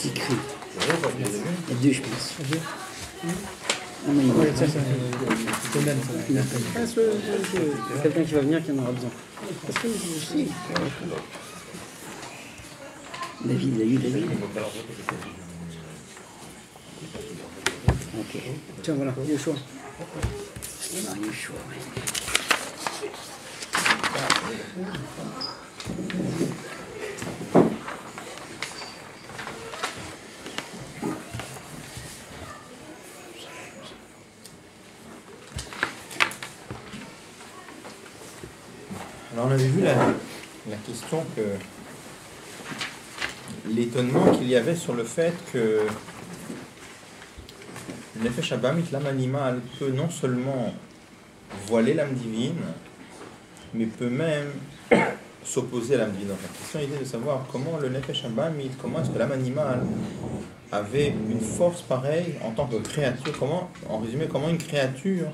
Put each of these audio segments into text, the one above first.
écrit. Il y a deux, je pense. Ah non, il appelle. Quelqu'un qui va venir qui en aura besoin. David. Ok. Tiens, voilà, Yeshua. Ah, Yeshua, ouais. Alors on avait vu la question que l'étonnement qu'il y avait sur le fait que le Nefesh Abamit, l'âme animale, peut non seulement voiler l'âme divine, mais peut même s'opposer à l'âme divine. Donc la question était de savoir comment le Nefesh Abamit, comment est-ce que l'âme animale avait une force pareille en tant que créature, comment, en résumé, comment une créature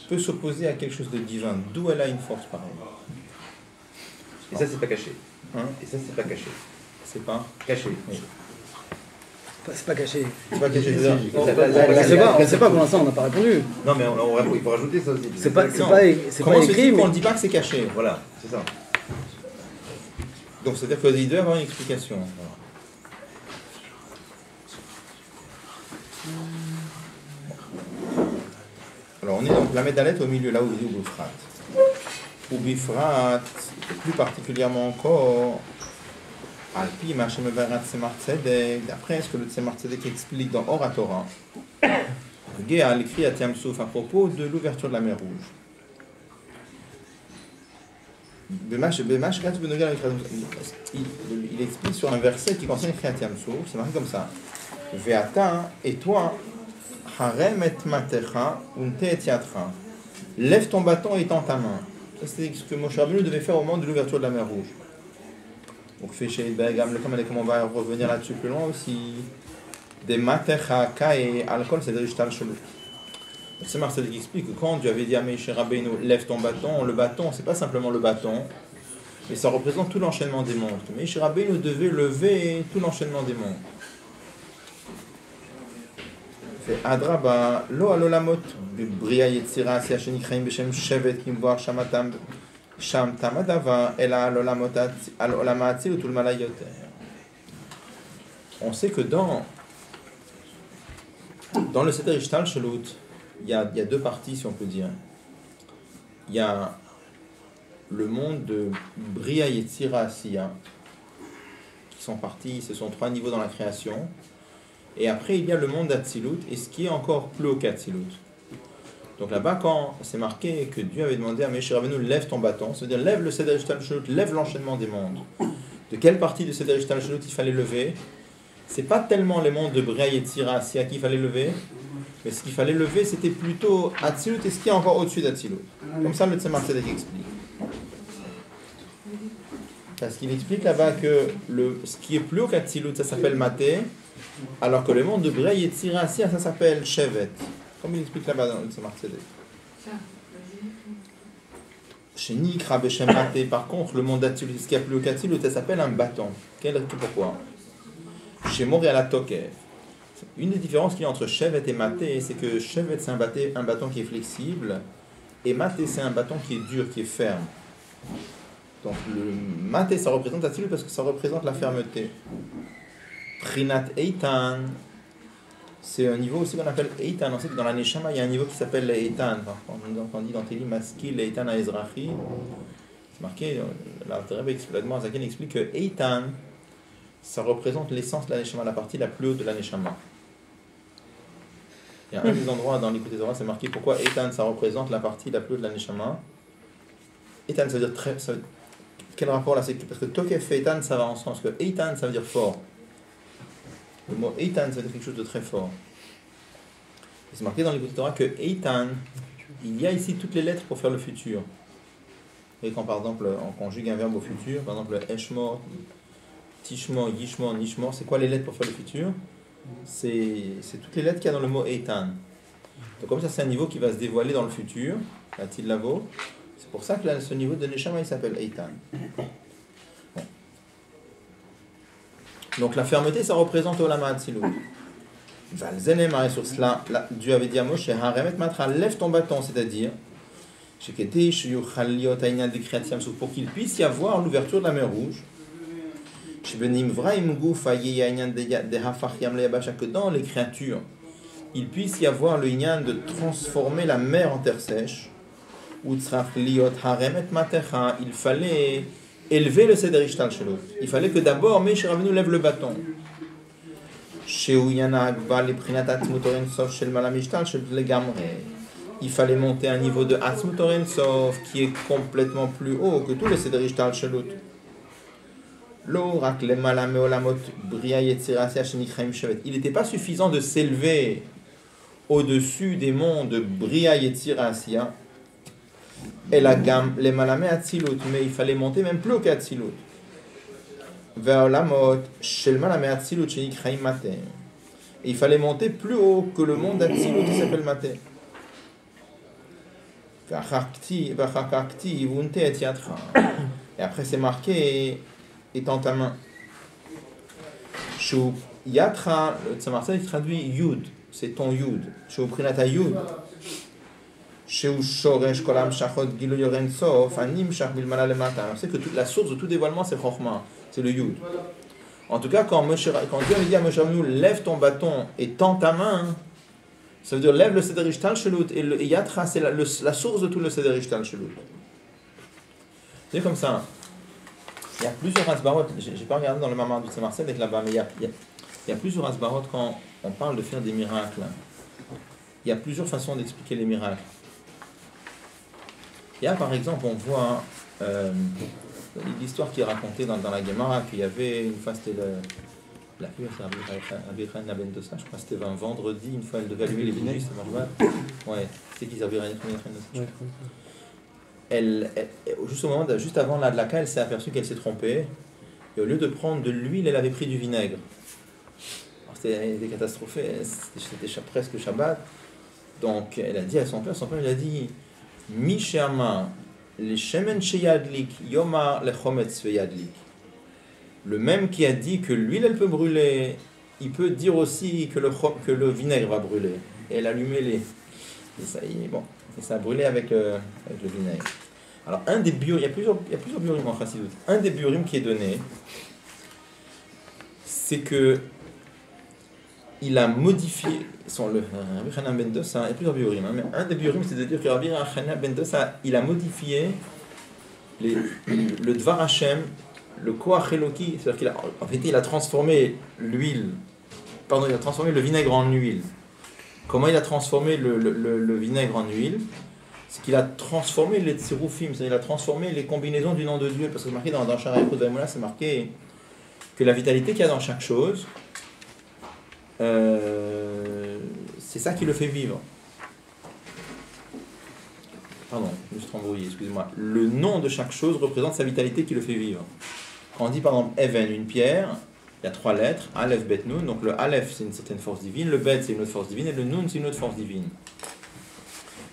peut s'opposer à quelque chose de divin, d'où elle a une force pareille. Et ça, c'est pas caché. Hein? Et ça, c'est pas caché. C'est pas Caché. Oui. C'est pas caché. C'est pas caché. On ne sait pas, pour l'instant, on n'a pas répondu. Non, mais il faut rajouter ça aussi. C'est pas Comment se écrit, dit mais... qu'on ne dit pas que c'est caché? Voilà, c'est ça. Donc c'est-à-dire qu'il doit y avoir une explication. Voilà. Alors on est donc la médaillette au milieu, là où il dit Bifrat. Ou Bifrat, plus particulièrement encore, Alpi, Machem Verat Tzemar Tzedek, d'après ce que le Tzemar Tzedek explique dans Oratora, Géal écrit à Tiamsouf à propos de l'ouverture de la mer Rouge. Il explique sur un verset qui concerne Kriyat Yamsouf, c'est marqué comme ça. Ve'ata, et toi, harem et matecha, unte et yatra. Lève ton bâton et tends ta main. Ça, c'est ce que Moshe Rabbeinu devait faire au moment de l'ouverture de la mer Rouge. Donc, comme on va revenir là-dessus plus loin aussi. Des matecha, ka et alcool, c'est des rishtal chelou. C'est Marcel qui explique que quand Dieu avait dit à Moshe Rabbeinu, lève ton bâton, le bâton, c'est pas simplement le bâton, mais ça représente tout l'enchaînement des mondes. Moshe Rabbeinu devait lever tout l'enchaînement des mondes. Adraba, lo alolamot, bria yetzira, asi hashenikraim beshem shevet kimvar shamatam, sham tamadava, ela alolama atzilut ulmalayoter. On sait que dans le Seder Ishtal Shelut, il y a deux parties, si on peut dire. Il y a le monde de Bria Yetzira Asiya, qui sont partis, ce sont 3 niveaux dans la création. Et après, il y a le monde d'Atsilut, et ce qui est encore plus haut qu'Atsilut. Donc là-bas, quand c'est marqué que Dieu avait demandé à Moshe Rabbeinu, lève ton bâton, c'est-à-dire lève le Seder Ishtal Shelut, lève l'enchaînement des mondes. De quelle partie de Seder Ishtal Shelut il fallait lever? C'est pas tellement les mondes de Bria Yetzira Asiya qu'il fallait lever, mais ce qu'il fallait lever, c'était plutôt Atsilut et ce qui est encore au-dessus d'Atsilut. Comme ça, le Tzemar Tzedek explique. Parce qu'il explique là-bas que ce qui est plus haut qu'Atsilut, ça s'appelle Maté, alors que le monde de Bria Yetzira Asiya, ça s'appelle Shevet. Comme il explique là-bas dans le Tzemar Tzedek. Chez Nikra Beshem Maté, par contre, le monde d'Atsilut, ce qui est plus haut qu'Atsilut, ça s'appelle un bâton. Pourquoi? Chez Montréal Tokev. Une des différences qu'il y a entre Shevet et Maté, c'est que Shevet c'est un bâton qui est flexible, et Maté c'est un bâton qui est dur, qui est ferme. Donc le Maté ça représente Atsilut parce que ça représente la fermeté. Prinat Eitan, c'est un niveau aussi qu'on appelle Eitan. On sait que dans la Neshama il y a un niveau qui s'appelle Eitan. On dit dans Télim Maskil Eitan Aezrachi, c'est marqué, l'Admor Zaken explique que Eitan ça représente l'essence de la Neshama, la partie la plus haute de la Neshama. Il y a un des endroits dans l'Écoute des Zohar, c'est marqué pourquoi Eitan, ça représente la partie la plus haute de la Neshama. Eitan, ça veut dire très... quel rapport là? C'est parce que Tokef et Eitan, ça va ensemble. Parce que Eitan, ça veut dire fort. Le mot Eitan, ça veut dire quelque chose de très fort. Et c'est marqué dans l'Écoute des Zohar que Eitan, il y a ici toutes les lettres pour faire le futur. Et quand par exemple, on conjugue un verbe au futur, par exemple Eshmor, Tishmor, Yishmor, Nishmor, c'est quoi les lettres pour faire le futur? C'est toutes les lettres qu'il y a dans le mot Eitan. Donc comme ça, c'est un niveau qui va se dévoiler dans le futur, la Tidlavo. C'est pour ça que là, ce niveau de Neshama, il s'appelle Eitan. Bon. Donc la fermeté, ça représente Olam Hatzilut. Valzenemar, et sur cela, Dieu avait dit à Moshe, Haremet Matra, lève ton bâton, c'est-à-dire, pour qu'il puisse y avoir l'ouverture de la mer Rouge. Que dans les créatures, il puisse y avoir le inyan de transformer la mer en terre sèche. Il fallait élever le Seder Ishtal Shelot. Il fallait que d'abord Moshe Rabbeinu lève le bâton. Il fallait monter à un niveau de Atzmut Oren Sof qui est complètement plus haut que tous les Seder Ishtal Shelot. Il n'était pas suffisant de s'élever au-dessus des mondes de Bria Yetzira Asiya, et la gamme les Malame Atzilut, mais il fallait monter même plus haut qu'Atzilut. Vers la mot Shel Malame Atzilut Shenikraim Mate. Il fallait monter plus haut que le monde d'Atzilut qui s'appelle Mate. Et après c'est marqué étant ta main. Shou Yatra, le Tzemar il traduit Yud, c'est ton Yud. Shou Prinata Yud. Shou Shoresh Kolam Shachot Gilo Yoren Sof, Anim Shach Bilmala Lemata. C'est que toute la source de tout dévoilement c'est Chochma, c'est le Yud. En tout cas, quand Dieu avait dit à Moshe Rabbeinu, lève ton bâton et tends ta main, ça veut dire lève le Seder Ishtal Shelut, et le Yatra c'est la source de tout le Seder Ishtal Shelut. C'est comme ça. Il y a plusieurs asbarot, j'ai pas regardé dans le Mamar du Tzemar Tzedek là-bas, mais il y a plusieurs asbarot quand on parle de faire des miracles. Il y a plusieurs façons d'expliquer les miracles. Il y a par exemple, on voit l'histoire qui est racontée dans la Gemara, qu'il y avait une fois, c'était la fille, c'est Abichaïn Ben Dosa, je crois que c'était un vendredi, une fois elle devait allumer les bougies, ça marche pas. Ouais, c'est qu'ils avaient rien fait. Juste avant la Dlaka, elle s'est aperçue qu'elle s'est trompée. Et au lieu de prendre de l'huile, elle avait pris du vinaigre. Alors, c'était catastrophé, c'était presque Shabbat. Donc elle a dit à son père lui a dit Mi Sheama, le Shemen Sheyadlik, Yoma le Chometz Veyadlik. Le même qui a dit que l'huile elle peut brûler, il peut dire aussi que le vinaigre va brûler. Et elle allumait les. Et ça a brûlé avec le vinaigre. Alors, il y a plusieurs biurim en Chassidut. Un des biurim qui est donné, c'est que il a modifié Rabbi Hanan Ben Dosa, il y a plusieurs biurim, mais un des biurim, c'est de dire que Rabbi Hanan Ben Dosa, il a modifié le Dvar Hashem, le Koach Eloki, c'est-à-dire qu'il a transformé il a transformé le vinaigre en huile. Comment il a transformé le vinaigre en huile? C'est qu'il a transformé les tsiroufim, c'est-à-dire il a transformé les combinaisons du nom de Dieu, parce que c'est marqué dans Shara Yechud Vaïmoula, c'est marqué que la vitalité qu'il y a dans chaque chose, c'est ça qui le fait vivre. Pardon, je me suis embrouillé, excusez-moi. Le nom de chaque chose représente sa vitalité qui le fait vivre. Quand on dit par exemple Even, une pierre, il y a 3 lettres, Aleph, Bet, Nun, donc le Aleph c'est une certaine force divine, le Bet c'est une autre force divine, et le Nun c'est une autre force divine.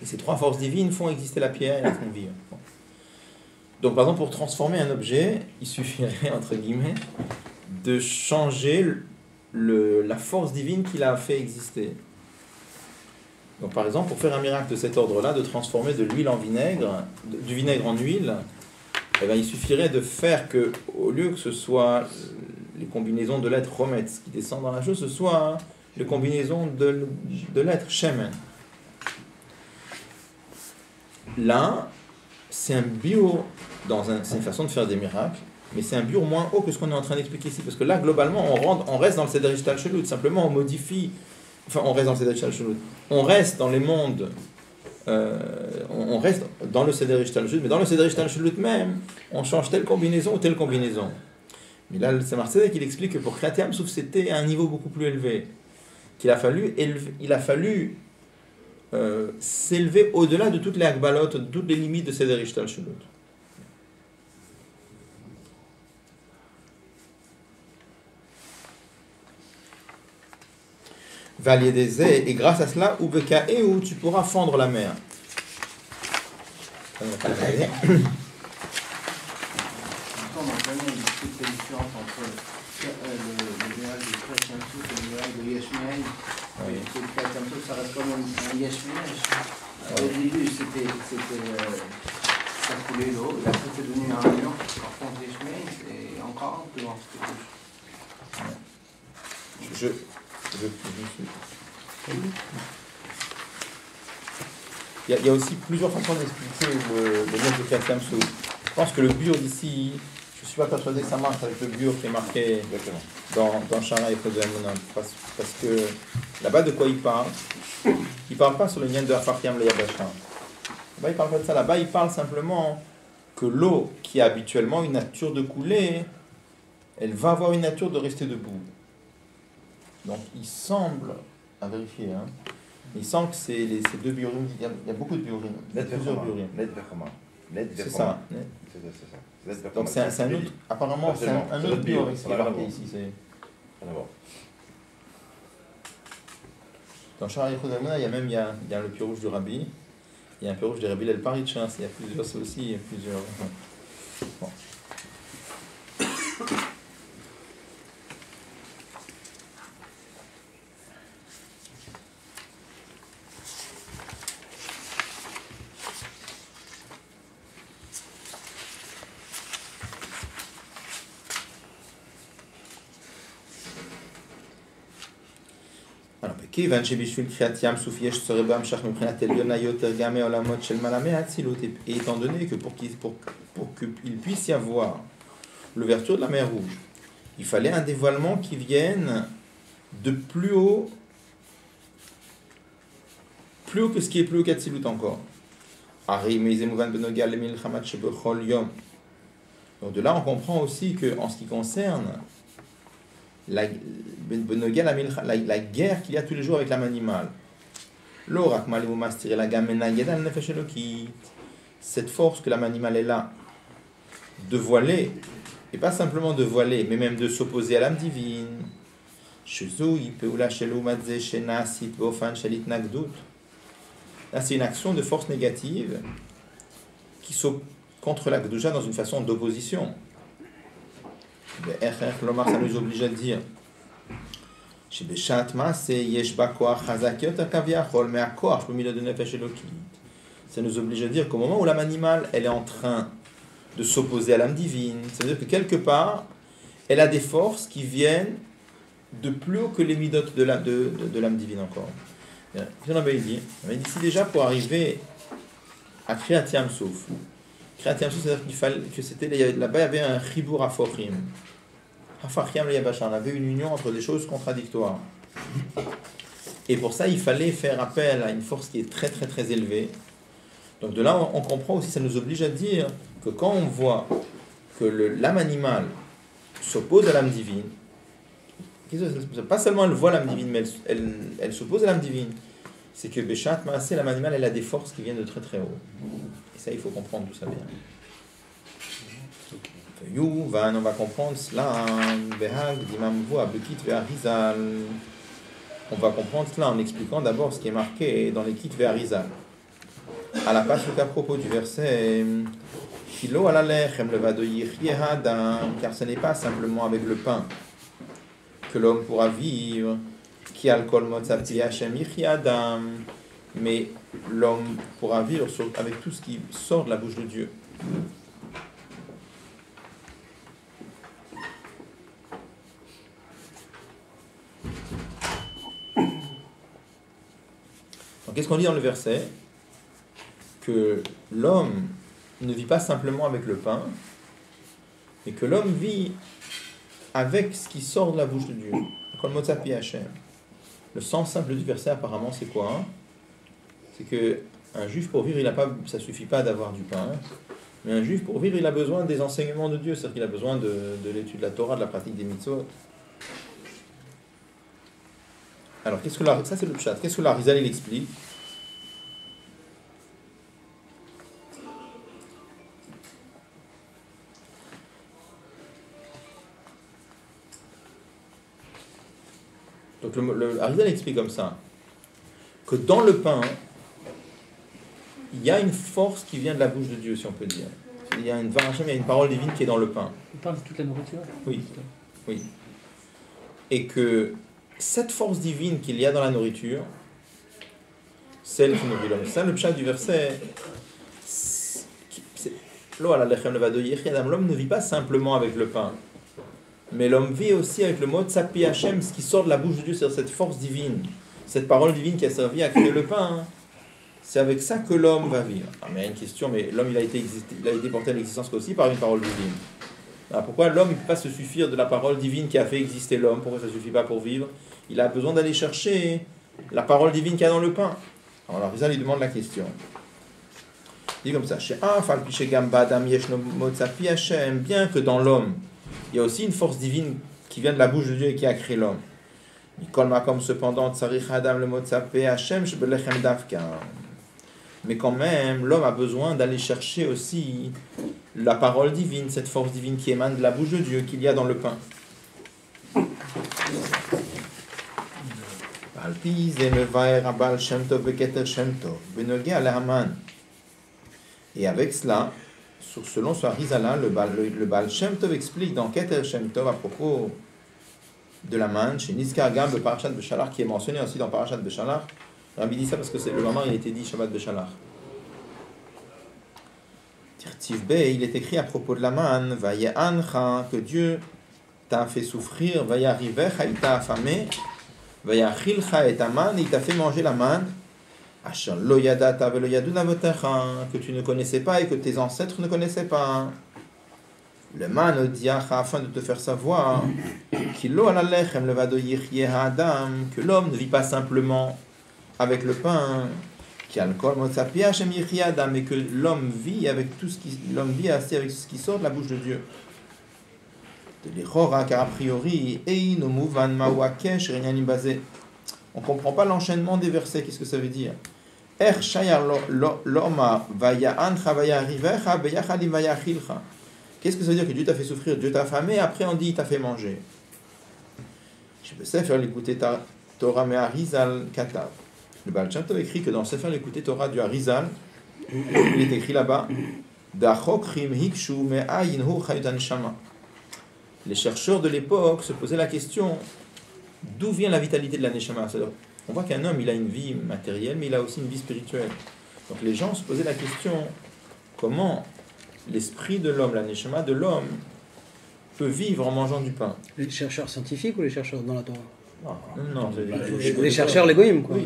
Et ces 3 forces divines font exister la pierre et la font vivre. Bon. Donc par exemple, pour transformer un objet, il suffirait, entre guillemets, de changer la force divine qui l'a fait exister. Donc par exemple, pour faire un miracle de cet ordre-là, de transformer de l'huile en vinaigre, du vinaigre en huile, eh bien, il suffirait de faire que, au lieu que ce soit les combinaisons de lettres Chometz qui descendent dans la chose, ce soit les combinaisons de lettres Shemen. Là, c'est un bio, c'est une façon de faire des miracles, mais c'est un bio moins haut que ce qu'on est en train d'expliquer ici, parce que là, globalement, on reste dans le Seder Ishtal Shelut, simplement on modifie, on reste dans le Seder Ishtal Shelut, on reste dans les mondes, on reste dans le Seder Ishtal Shelut, mais dans le Seder Ishtal Shelut même, on change telle combinaison ou telle combinaison. Mais là, le Tzemar Tzedek, il explique que pour Kriyat Yam Souf, c'était à un niveau beaucoup plus élevé, il a fallu s'élever au-delà de toutes les akbalot, de toutes les limites de Seder Ishtal Shelut. Valier des et grâce à cela, où tu pourras fendre la mer. On a une différence entre Le nuage de Kriyat Yam Souf et le nuage de Yesh Me'en. Oui. Le Kriyat Yam Souf, ça reste comme un Yesh Me'en. Au début, ça coulait l'eau, et après c'est devenu un mur. Par contre, Yesh Me'en, c'est encore plus grand. Je il y a aussi plusieurs façons d'expliquer le nuage de Kriyat Yam Souf. Je pense que le bur d'ici, je ne suis pas persuadé que ça marche avec le bur qui est marqué dans Shara et Chosé Amouna. Parce que là-bas, de quoi il parle? Il ne parle pas sur le lien de Afariam le Yabasha. Là-bas, il parle pas de ça. Là-bas, il parle simplement que l'eau qui a habituellement une nature de couler, elle va avoir une nature de rester debout. Donc, il semble, à vérifier, hein, il semble que ces deux biurim, il y a beaucoup de biurim. Plusieurs biurim. C'est ça. Donc c'est un autre, apparemment c'est un autre bio avec ce qui est marqué ici. Dans Shara et Chosé Amouna, il y a le pieu rouge du Rabbi, il y a un pieu rouge du Rabbi El Paritch, il y a plusieurs, c'est aussi, il y a plusieurs. Bon. כיוון שבשביל קריאת ים סוף יש צורך בהמשך מבחינת עליונה יותר גם מעולמות של מעלה מהאצילות, et étant donné que pour qu'il puisse y avoir l'ouverture de la mer Rouge, il fallait un dévoilement qui vienne de plus haut que ce qui est plus haut qu'Atsilut encore. Donc de là on comprend aussi que en ce qui concerne la guerre qu'il y a tous les jours avec l'âme animale. Cette force que l'âme animale est là, de voiler, et pas simplement de voiler, mais même de s'opposer à l'âme divine. Là, c'est une action de force négative qui s'oppose contre la Gdoucha dans une façon d'opposition. L'Omar, ça nous oblige à dire ça nous oblige à dire qu'au moment où l'âme animale elle est en train de s'opposer à l'âme divine, ça veut dire que quelque part elle a des forces qui viennent de plus haut que les midotes de l'âme divine encore. On avait dit ici déjà pour arriver à Kriyat Yam Souf. Kriyat Yam Souf, c'est-à-dire qu'il fallait que là-bas il y avait un chibour aforim. Afariam le Yabasha, on avait une union entre des choses contradictoires. Et pour ça, il fallait faire appel à une force qui est très très très élevée. Donc de là, on comprend aussi, ça nous oblige à dire que quand on voit que l'âme animale s'oppose à l'âme divine, pas seulement elle voit l'âme divine, mais elle s'oppose à l'âme divine, c'est que Beshat Maaseh, l'âme animale, elle a des forces qui viennent de très très haut. Et ça, il faut comprendre tout ça bien. On va comprendre cela. On va comprendre cela en expliquant d'abord ce qui est marqué dans les Kit Ve'arizal. À la page à propos du verset Kilo ala lechem levado yichye hadam, car ce n'est pas simplement avec le pain que l'homme pourra vivre, qui al kol motzati Hashem yichye adam, mais l'homme pourra vivre avec tout ce qui sort de la bouche de Dieu. Donc, qu'est-ce qu'on dit dans le verset? Que l'homme ne vit pas simplement avec le pain, mais que l'homme vit avec ce qui sort de la bouche de Dieu. Le sens simple du verset, apparemment, c'est quoi? C'est que un juif, pour vivre, ça suffit pas d'avoir du pain, mais un juif, pour vivre, il a besoin des enseignements de Dieu, c'est-à-dire qu'il a besoin de l'étude de la Torah, de la pratique des mitzvot. Alors, ça c'est le pshat. Qu'est-ce que l'Arizal il explique? Donc, l'Arizal explique comme ça, que dans le pain, il y a une force qui vient de la bouche de Dieu, si on peut dire. Il y a une parole divine qui est dans le pain. On parle de toute la nourriture? Oui. Oui. et que cette force divine qu'il y a dans la nourriture, celle qui nourrit l'homme. C'est ça le pshat du verset. L'homme ne vit pas simplement avec le pain, mais l'homme vit aussi avec le mot tsapi Hashem, ce qui sort de la bouche de Dieu, c'est cette force divine, cette parole divine qui a servi à créer le pain. C'est avec ça que l'homme va vivre. Ah, mais il y a une question, mais l'homme il a été porté à l'existence aussi par une parole divine. Alors pourquoi l'homme ne peut pas se suffire de la parole divine qui a fait exister l'homme? Pourquoi ça ne suffit pas pour vivre? Il a besoin d'aller chercher la parole divine qu'il y a dans le pain. Alors la Rizal lui demande la question. Il dit comme ça, bien que dans l'homme, il y a aussi une force divine qui vient de la bouche de Dieu et qui a créé l'homme. Cependant, mais quand même, l'homme a besoin d'aller chercher aussi la parole divine, cette force divine qui émane de la bouche de Dieu, qu'il y a dans le pain. Et avec cela, selon ce Harizala, le Baal Shem Tov explique dans Keter Shem Tov à propos de la manne, chez Nizkar Gam, le Parashat Beshalach, qui est mentionné aussi dans Parashat Beshalach. Rabbi dit ça parce que c'est le moment il a été dit Shabbat Beshalach. Tirtiv B, il est écrit à propos de la manne, Vaye'ancha, que Dieu t'a fait souffrir, Vayarivecha, il t'a affamé, Vayachilcha et ta manne, il t'a fait manger la manne, Asher lo yadata velo yadun avotecha, que tu ne connaissais pas et que tes ancêtres ne connaissaient pas. Le man odiacha, afin de te faire savoir, Kilo ala lechem levado yichye ha'adam, que l'homme ne vit pas simplement avec le pain, qu'alcool motzapi Hashem yichye adam, et que l'homme vit avec tout ce qui, l'homme vit assez avec ce qui sort de la bouche de Dieu. De l'echora, car a priori, ein omuvan ma'uakesh renyanim basé. On ne comprend pas l'enchaînement des versets. Qu'est-ce que ça veut dire? Qu'est-ce que ça veut dire que Dieu t'a fait souffrir, Dieu t'a affamé, après on dit il t'a fait manger? Je peux faire l'écouter Torah mais Arizal Katav. Le Baal Shem Tov écrit que dans Sefer l'écouter Torah du Arizal, il est écrit là-bas, les chercheurs de l'époque se posaient la question, d'où vient la vitalité de la Neshama? On voit qu'un homme, il a une vie matérielle, mais il a aussi une vie spirituelle. Donc les gens se posaient la question, comment l'esprit de l'homme, la Neshama de l'homme, peut vivre en mangeant du pain? Les chercheurs scientifiques ou les chercheurs dans la Torah? Non, les chercheurs, les goïms, quoi. Oui,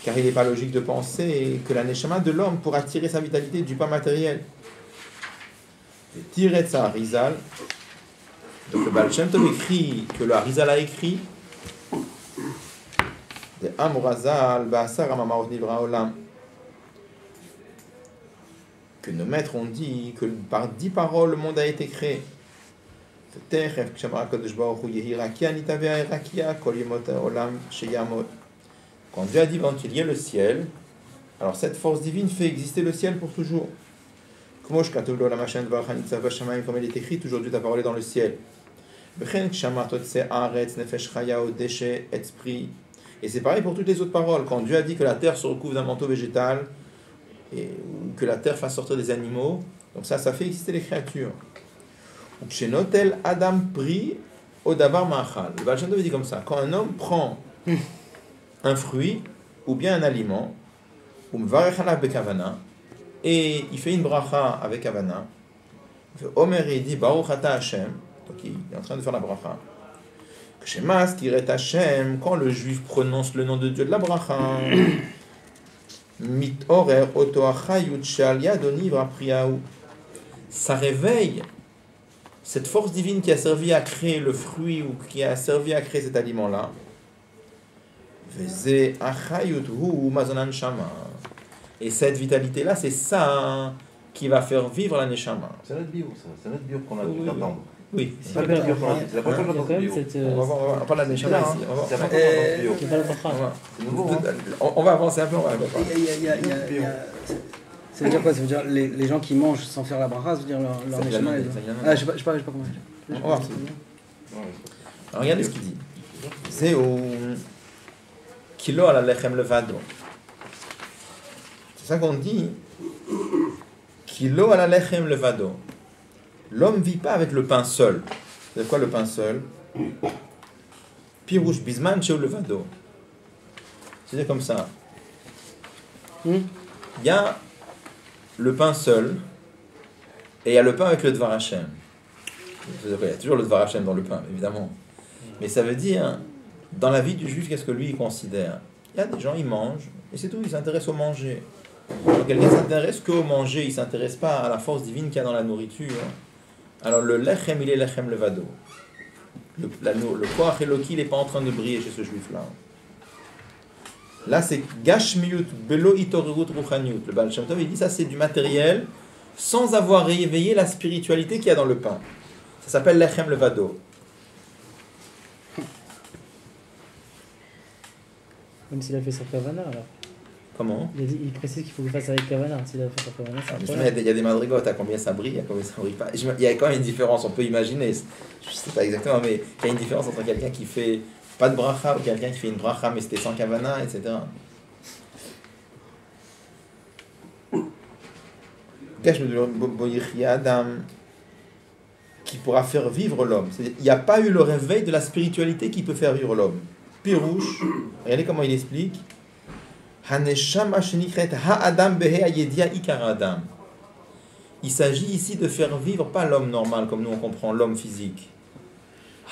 car il n'est pas logique de penser que la neshama de l'homme pourra tirer sa vitalité du pain matériel. Tirer sa Harizal. Donc le Baal Shem Tov écrit, que le Harizal a écrit, de Amorazal, Ba'asar Amamaot Nivra Olam, que nos maîtres ont dit que par 10 paroles le monde a été créé. Quand Dieu a dit qu'il y ait le ciel, alors cette force divine fait exister le ciel pour toujours. Comme il est écrit, toujours Dieu t'a parlé dans le ciel. Et c'est pareil pour toutes les autres paroles. Quand Dieu a dit que la terre se recouvre d'un manteau végétal, et que la terre fasse sortir des animaux, donc ça fait exister les créatures. Chez Notel Adam prie au dabar ma'achal. Le Baal Shem Tov dit comme ça, quand un homme prend un fruit ou bien un aliment, et il fait une bracha avec kavana, Omer il dit Baruch ata Hashem, donc il est en train de faire la bracha. Quand le juif prononce le nom de Dieu de la bracha, ça réveille cette force divine qui a servi à créer le fruit ou qui a servi à créer cet aliment-là. Et cette vitalité-là, c'est ça qui va faire vivre la neshama. C'est notre bio, ça. C'est notre bio qu'on a dû entendre. Oui. C'est pas le bio qu'on a dit. C'est la première fois qu'on entend bio. On va parler de la neshama ici. C'est la première fois qu'on entend bio. C'est nouveau. On va avancer un peu. Ça veut dire quoi? Ça veut dire les gens qui mangent sans faire la bracha, ça veut dire leur neshama. Ah, je sais pas comment. On va voir. Alors regardez ce qu'il dit. C'est au Kilo ala lechem levado. C'est ça qu'on dit. Kilo ala lechem levado. L'homme ne vit pas avec le pain seul. C'est quoi le pain seul? Pirouche bisman chez levado. C'est comme ça. Il y a le pain seul et il y a le pain avec le Dvar Hashem. Il y a toujours le Dvar Hashem dans le pain, évidemment. Mais ça veut dire, dans la vie du juif, qu'est-ce que lui il considère? Il y a des gens, ils mangent et c'est tout, ils s'intéressent au manger. Quand quelqu'un s'intéresse qu'au manger, il ne s'intéresse pas à la force divine qu'il y a dans la nourriture. Alors le lechem, il est lechem levado. Le koach Eloki, il n'est pas en train de briller chez ce juif-là. Là, c'est gashmiyut belo itorut ruchaniut. Le Baal Shem Tov, il dit ça, c'est du matériel sans avoir réveillé la spiritualité qu'il y a dans le pain. Ça s'appelle lechem levado. Même s'il a fait sa kavana, alors. Comment? Il précise qu'il faut qu'il fasse avec kavana. S'il a fait sa kavana, il y a des madrigotes, à combien ça brille, à combien ça brille pas. Il y a quand même une différence, on peut imaginer, je ne sais pas exactement, mais il y a une différence entre quelqu'un qui fait pas de bracha ou quelqu'un qui fait une bracha mais c'était sans kavana, etc. Qui pourra faire vivre l'homme. Il n'y a pas eu le réveil de la spiritualité qui peut faire vivre l'homme. Pirouche, regardez comment il explique. Il s'agit ici de faire vivre pas l'homme normal comme nous on comprend l'homme physique.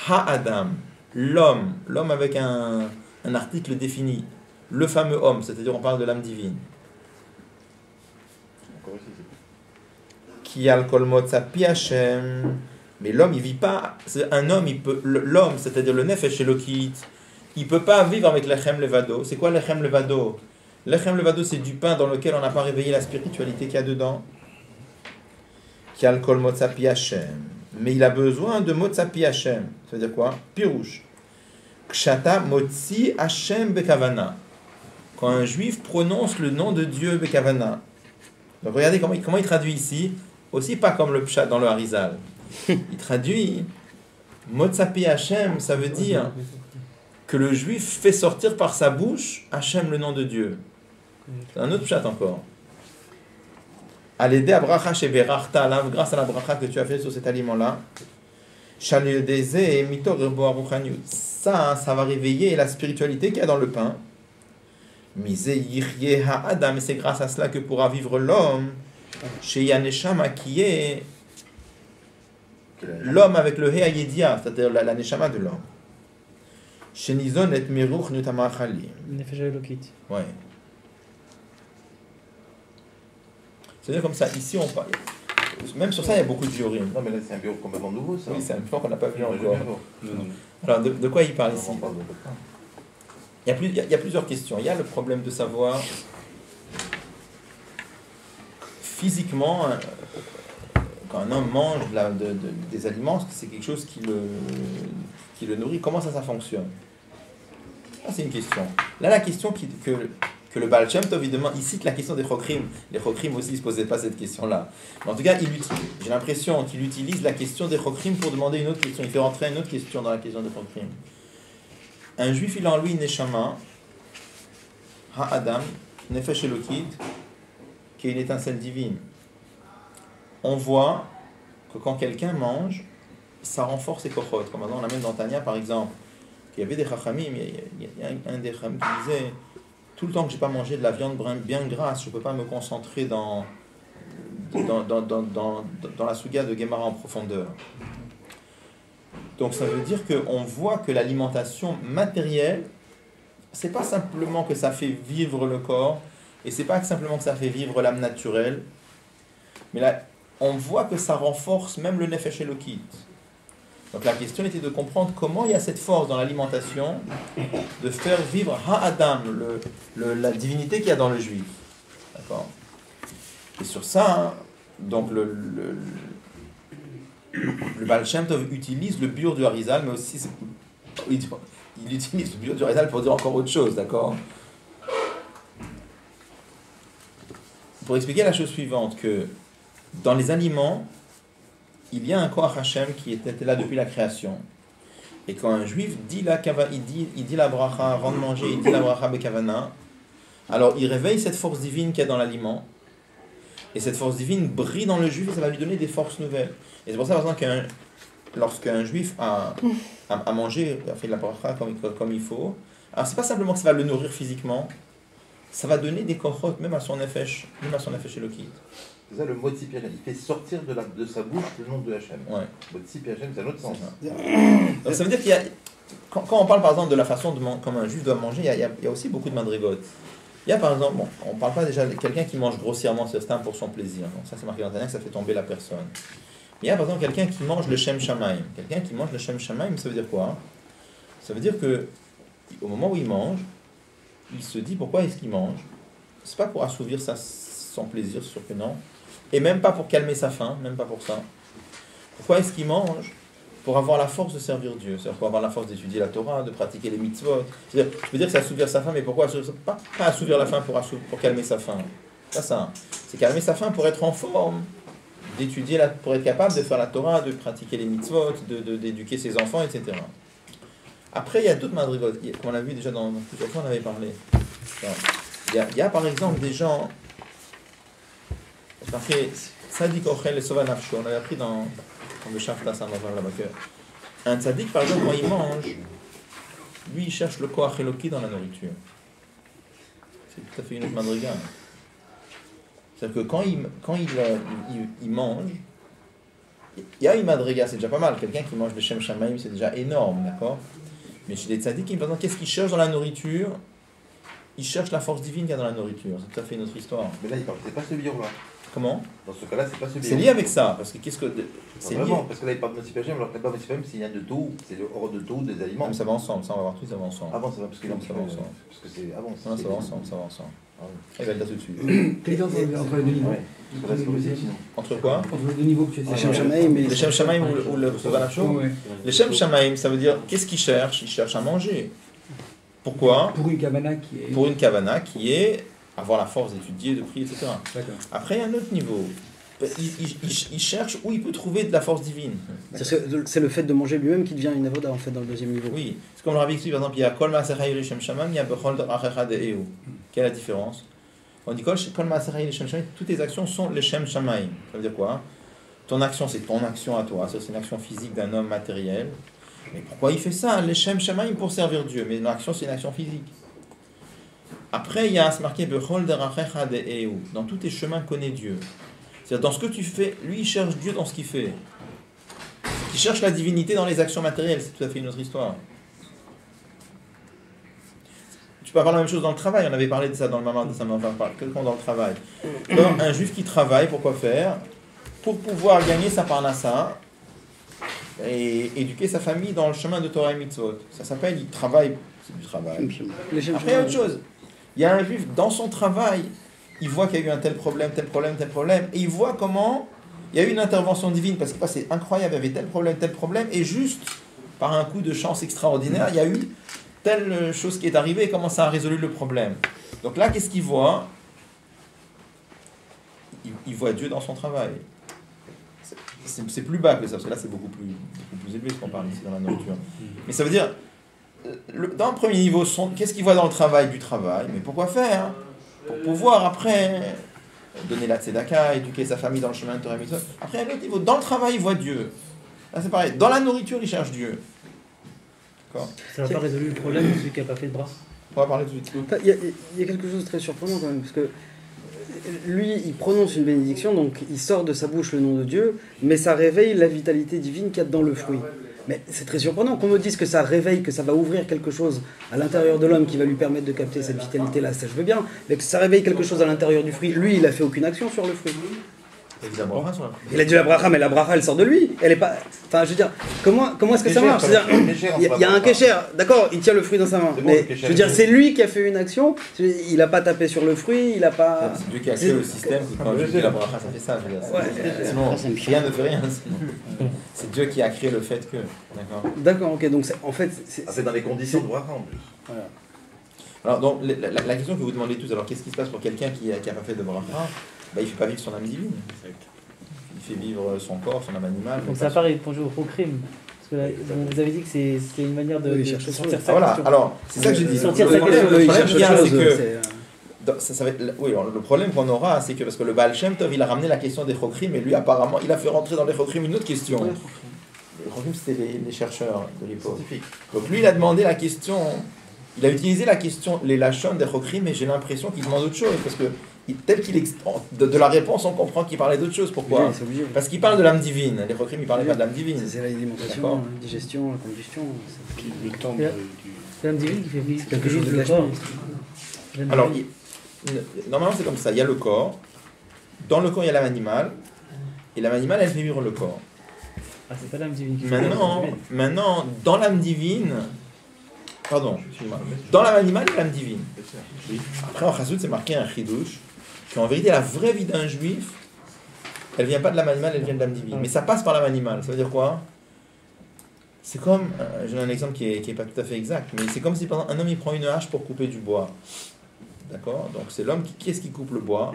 Ha-Adam, l'homme avec un article défini, le fameux homme, c'est-à-dire on parle de l'âme divine. Qui a le kolmot sapi Hashem, mais l'homme il vit pas. Un homme l'homme, c'est-à-dire le nefesh elokit, il peut pas vivre avec lechem levado. C'est quoi lechem levado? Lechem levado, c'est du pain dans lequel on n'a pas réveillé la spiritualité qu'il y a dedans. Qui a le kol motzapi Hashem. Mais il a besoin de motzapi Hashem. Ça veut dire quoi? Pirouche. Kshata motzi Hashem bekavana. Quand un juif prononce le nom de Dieu bekavana. Donc regardez comment il traduit ici. Aussi pas comme le pshat dans le Harizal. Il traduit motzapi Hashem, ça veut dire que le juif fait sortir par sa bouche Hashem le nom de Dieu. C'est un autre pshat encore. Grâce à la bracha que tu as fait sur cet aliment-là, ça va réveiller la spiritualité qu'il y a dans le pain. Et c'est grâce à cela que pourra vivre l'homme, chez Yaneshama qui est l'homme avec le He Yedia, c'est-à-dire la Neshama de l'homme. Chez Nizon et Meruch Nutamachali. Ouais. C'est-à-dire comme ça, ici on parle. Même sur ça, il y a beaucoup de diurim. Non, mais là, c'est un bureau complètement nouveau, ça. Oui, c'est un bureau qu'on n'a pas vu encore. Alors, de quoi il parle ici? Il y a plusieurs questions. Il y a le problème de savoir, physiquement, quand un homme mange des aliments, c'est quelque chose qui le nourrit. Comment ça fonctionne? Ça, c'est une question. Là, la question que le Baal Shem Tov, évidemment, il cite la question des Chokrim. Les Chokrim aussi ne se posaient pas cette question-là. Mais en tout cas, j'ai l'impression qu'il utilise la question des Chokrim pour demander une autre question. Il fait rentrer une autre question dans la question des Chokrim. Un juif, il a en lui une Neshama, Ha-Adam, Nefesh Elokit, qui est une étincelle divine. On voit que quand quelqu'un mange, ça renforce ses kochot. Comme maintenant, on a même dans Tanya, par exemple, qu'il y avait des Chachamim, il y a un des Chachamim qui disait tout le temps que je n'ai pas mangé de la viande bien grasse, je ne peux pas me concentrer dans la Suga de Gemara en profondeur. Donc ça veut dire qu'on voit que l'alimentation matérielle, c'est pas simplement que ça fait vivre le corps, et c'est pas simplement que ça fait vivre l'âme naturelle, mais là, on voit que ça renforce même le Nefesh Elokit. Donc la question était de comprendre comment il y a cette force dans l'alimentation de faire vivre Ha-Adam, la divinité qu'il y a dans le juif. D'accord? Et sur ça, donc le Baal Shem Tov utilise le biur du Harizal, mais aussi il utilise le biur du Harizal pour dire encore autre chose, d'accord? Pour expliquer la chose suivante, que dans les aliments, il y a un Koach Hashem qui était là depuis la création. Et quand un juif dit il dit la bracha avant de manger, il dit la bracha bekavana, alors il réveille cette force divine qu'il y a dans l'aliment. Et cette force divine brille dans le juif et ça va lui donner des forces nouvelles. Et c'est pour ça, par exemple, lorsqu'un juif a mangé, a fait de la bracha comme il faut, alors c'est pas simplement que ça va le nourrir physiquement, ça va donner des kochot même à son nefesh elokit. C'est ça le mot Tzipi Hashem. Il fait sortir de sa bouche le nom de Hashem. Ouais. Le Tzipi Hashem, c'est un autre sens. Donc ça veut dire qu'il y a, quand on parle par exemple de la façon comme un juif doit manger, il y a aussi beaucoup de madrigotes. Il y a par exemple, on ne parle pas déjà de quelqu'un qui mange grossièrement, c'est un pour son plaisir. Donc ça c'est marqué dans le Tanakh, ça fait tomber la personne. Mais il y a par exemple quelqu'un qui mange le Shem Shamaim. Quelqu'un qui mange le Shem Shamaim, ça veut dire quoi? Ça veut dire que au moment où il mange, il se dit pourquoi est-ce qu'il mange? C'est pas pour assouvir son plaisir, c'est sûr que non. Et même pas pour calmer sa faim, même pas pour ça. Pourquoi est-ce qu'il mange? Pour avoir la force de servir Dieu, c'est-à-dire pour avoir la force d'étudier la Torah, de pratiquer les mitzvot. C'est-à-dire, je peux dire que c'est assouvir sa faim, mais pourquoi pas assouvir la faim pour calmer sa faim. Pas ça. C'est calmer sa faim pour être en forme, d'étudier, pour être capable de faire la Torah, de pratiquer les mitzvot, d'éduquer ses enfants, etc. Après, il y a d'autres madrigotes. Comme on l'a vu déjà dans plusieurs fois, on avait parlé. Il y a par exemple des gens... C'est marqué Tzadik Ochel et Sova Nafsho. On avait appris dans le Shafta, ça va voir là-bas que un tzaddik, par exemple, quand il mange, lui, il cherche le koach eloki dans la nourriture. C'est tout à fait une autre madriga. C'est-à-dire que quand il mange, il y a une madriga, c'est déjà pas mal. Quelqu'un qui mange le Shem Shamaim, c'est déjà énorme, d'accord? Mais chez les tzaddikim, par exemple, qu'est-ce qu'il cherche dans la nourriture? Il cherche la force divine qu'il y a dans la nourriture. C'est tout à fait une autre histoire. Mais là, il parle, c'est pas ce bior-là. Comment? Dans ce cas-là, c'est pas ce bior. C'est lié avec ça, parce que c'est vraiment, lié. parce que là, il parle de Tzipi Hashem, alors que là-bas, Tzipi Hashem, c'est il y a de tout, c'est le hors de tout, des aliments. Ça va ensemble, ça on va voir tout, ça va ensemble. Ah bon, ça va, parce que là, ça va ensemble. parce que c'est avant. Non, ça va ensemble, ça va ensemble. Ah oui. Il va être là tout de suite. Quelle différence entre les deux niveaux? Parce que là, c'est comme ça, sinon. Entre quoi? Entre les deux niveaux que tu as Le Shem Shamaim et Le Shem Shamaim ou le Sovanacho? Ouais. Le Shem Shamaim, ça veut dire, qu'est-ce qu'il cherche? Il cherche à manger. Pourquoi? Pour une kavana qui est. Pour une kavana qui est avoir la force d'étudier, de prier, etc. D'accord. Après, il y a un autre niveau. Il cherche où il peut trouver de la force divine. c'est le fait de manger lui-même qui devient une avoda en fait dans le deuxième niveau. Oui, c'est comme le Rabbi explique, par exemple, il y a Kol Ma'aseh Shem Shamam, il y a Bechol Achecha De'eu. Quelle est la différence? On dit Kol Ma'aseh Shem Shamam, toutes tes actions sont les Shem Shamaim. Ça veut dire quoi? Ton action, c'est ton action à toi, c'est une action physique d'un homme matériel. Mais pourquoi il fait ça? Les Shem Shamaim pour servir Dieu, mais l'action, c'est une action physique. Après, il y a ce marqué Bechol Achecha De'eu. Dans tous tes chemins, connais Dieu. C'est-à-dire, dans ce que tu fais, lui, il cherche Dieu dans ce qu'il fait. Il cherche la divinité dans les actions matérielles, c'est tout à fait une autre histoire. Tu peux avoir la même chose dans le travail, on avait parlé de ça dans le Mamar de Samar, quelqu'un dans le travail. Alors, un juif qui travaille, pourquoi faire? Pour pouvoir gagner sa parnassa et éduquer sa famille dans le chemin de Torah et Mitzvot. Ça s'appelle, il travaille, c'est du travail. Après, il y a autre chose. Il y a un juif, dans son travail, il voit qu'il y a eu un tel problème, et il voit comment il y a eu une intervention divine, parce que c'est incroyable, il y avait tel problème, et juste par un coup de chance extraordinaire, il y a eu telle chose qui est arrivée, et comment ça a résolu le problème. Donc là, qu'est-ce qu'il voit? Il voit Dieu dans son travail. C'est plus bas que ça, parce que là c'est beaucoup plus élevé ce qu'on parle ici dans la nourriture. Mais ça veut dire, dans le premier niveau, qu'est-ce qu'il voit dans le travail? Du travail, mais pourquoi faire? Pour pouvoir après donner la tzedaka, éduquer sa famille dans le chemin de Torah Mitzvot. Après, à l'autre niveau, dans le travail, il voit Dieu. Là, c'est pareil. Dans la nourriture, il cherche Dieu. D'accord? Ça n'a pas résolu le problème de celui qui n'a pas fait de bras. On va parler tout de suite. Il y a quelque chose de très surprenant quand même, parce que lui, il prononce une bénédiction, donc il sort de sa bouche le nom de Dieu, mais ça réveille la vitalité divine qu'il y a dans le fruit. Mais c'est très surprenant qu'on me dise que ça réveille, que ça va ouvrir quelque chose à l'intérieur de l'homme qui va lui permettre de capter cette vitalité-là, ça je veux bien, mais que ça réveille quelque chose à l'intérieur du fruit. Lui, il a fait aucune action sur le fruit. Il a dit la bracha, mais la bracha, elle sort de lui. Elle est pas. Enfin, je veux dire, comment est-ce que ça marche? Il y a un kécher, d'accord, il tient le fruit dans sa main. Mais je veux dire, c'est lui qui a fait une action. Il n'a pas tapé sur le fruit, il n'a pas. C'est Dieu qui a créé le système. Quand je dis la bracha, ça fait ça. Sinon, rien ne fait rien. C'est Dieu qui a créé le fait que. D'accord. D'accord, ok. Donc en fait, c'est dans les conditions de bracha en plus. Voilà. Alors, donc, la question que vous demandez tous, alors qu'est-ce qui se passe pour quelqu'un qui n'a pas fait de bracha? Il ne fait pas vivre son âme divine. Il fait vivre son corps, son âme animale. Donc ça pareil pour jouer au crime. Parce que là, bon, vous avez dit que c'est une manière de, Oui, il de cherche sortir autre sa Voilà, question. alors, c'est ça que j'ai dit. Sortir Le sa problème, question. le il problème cherche vient, autre c'est chose. que c'est, ça va être- oui, alors, le problème qu'on aura, c'est que parce que le Baal Shem Tov, il a ramené la question des Chokrim, mais lui, apparemment, il a fait rentrer dans les Chokrim une autre question. Les Chokrim, c'était les chercheurs de l'époque. Donc lui, il a demandé la question, il a utilisé la question, les Lachon des Chokrim, mais j'ai l'impression qu'il demande autre chose, parce que tel qu'il de la réponse, on comprend qu'il parlait d'autre chose. Pourquoi? c'est obligé. Parce qu'il parle de l'âme divine. Les Chokrim, ils parlaient pas de l'âme divine. C'est l'alimentation, D'accord. la digestion, la combustion. Le temps C'est l'âme divine qui fait vivre quelque chose de le vachement. corps. L'âme Alors, divine. normalement, c'est comme ça. Il y a le corps. Dans le corps, il y a l'âme animale. Et l'âme animale, elle fait vivre le corps. Ah, c'est pas l'âme divine qui fait vivre Maintenant, l'âme divine. maintenant, dans l'âme divine, pardon, excuse-moi, dans l'âme animale, il y a l'âme divine. Après, en Chassoud, c'est marqué un chidouche, qu'en vérité, la vraie vie d'un juif, elle vient pas de l'âme animale, elle vient de l'âme divine. Mais ça passe par l'âme animale. Ça veut dire quoi? C'est comme, j'ai un exemple qui est pas tout à fait exact, mais c'est comme si par exemple, un homme il prend une hache pour couper du bois. D'accord? Donc c'est l'homme qui est-ce qui coupe le bois?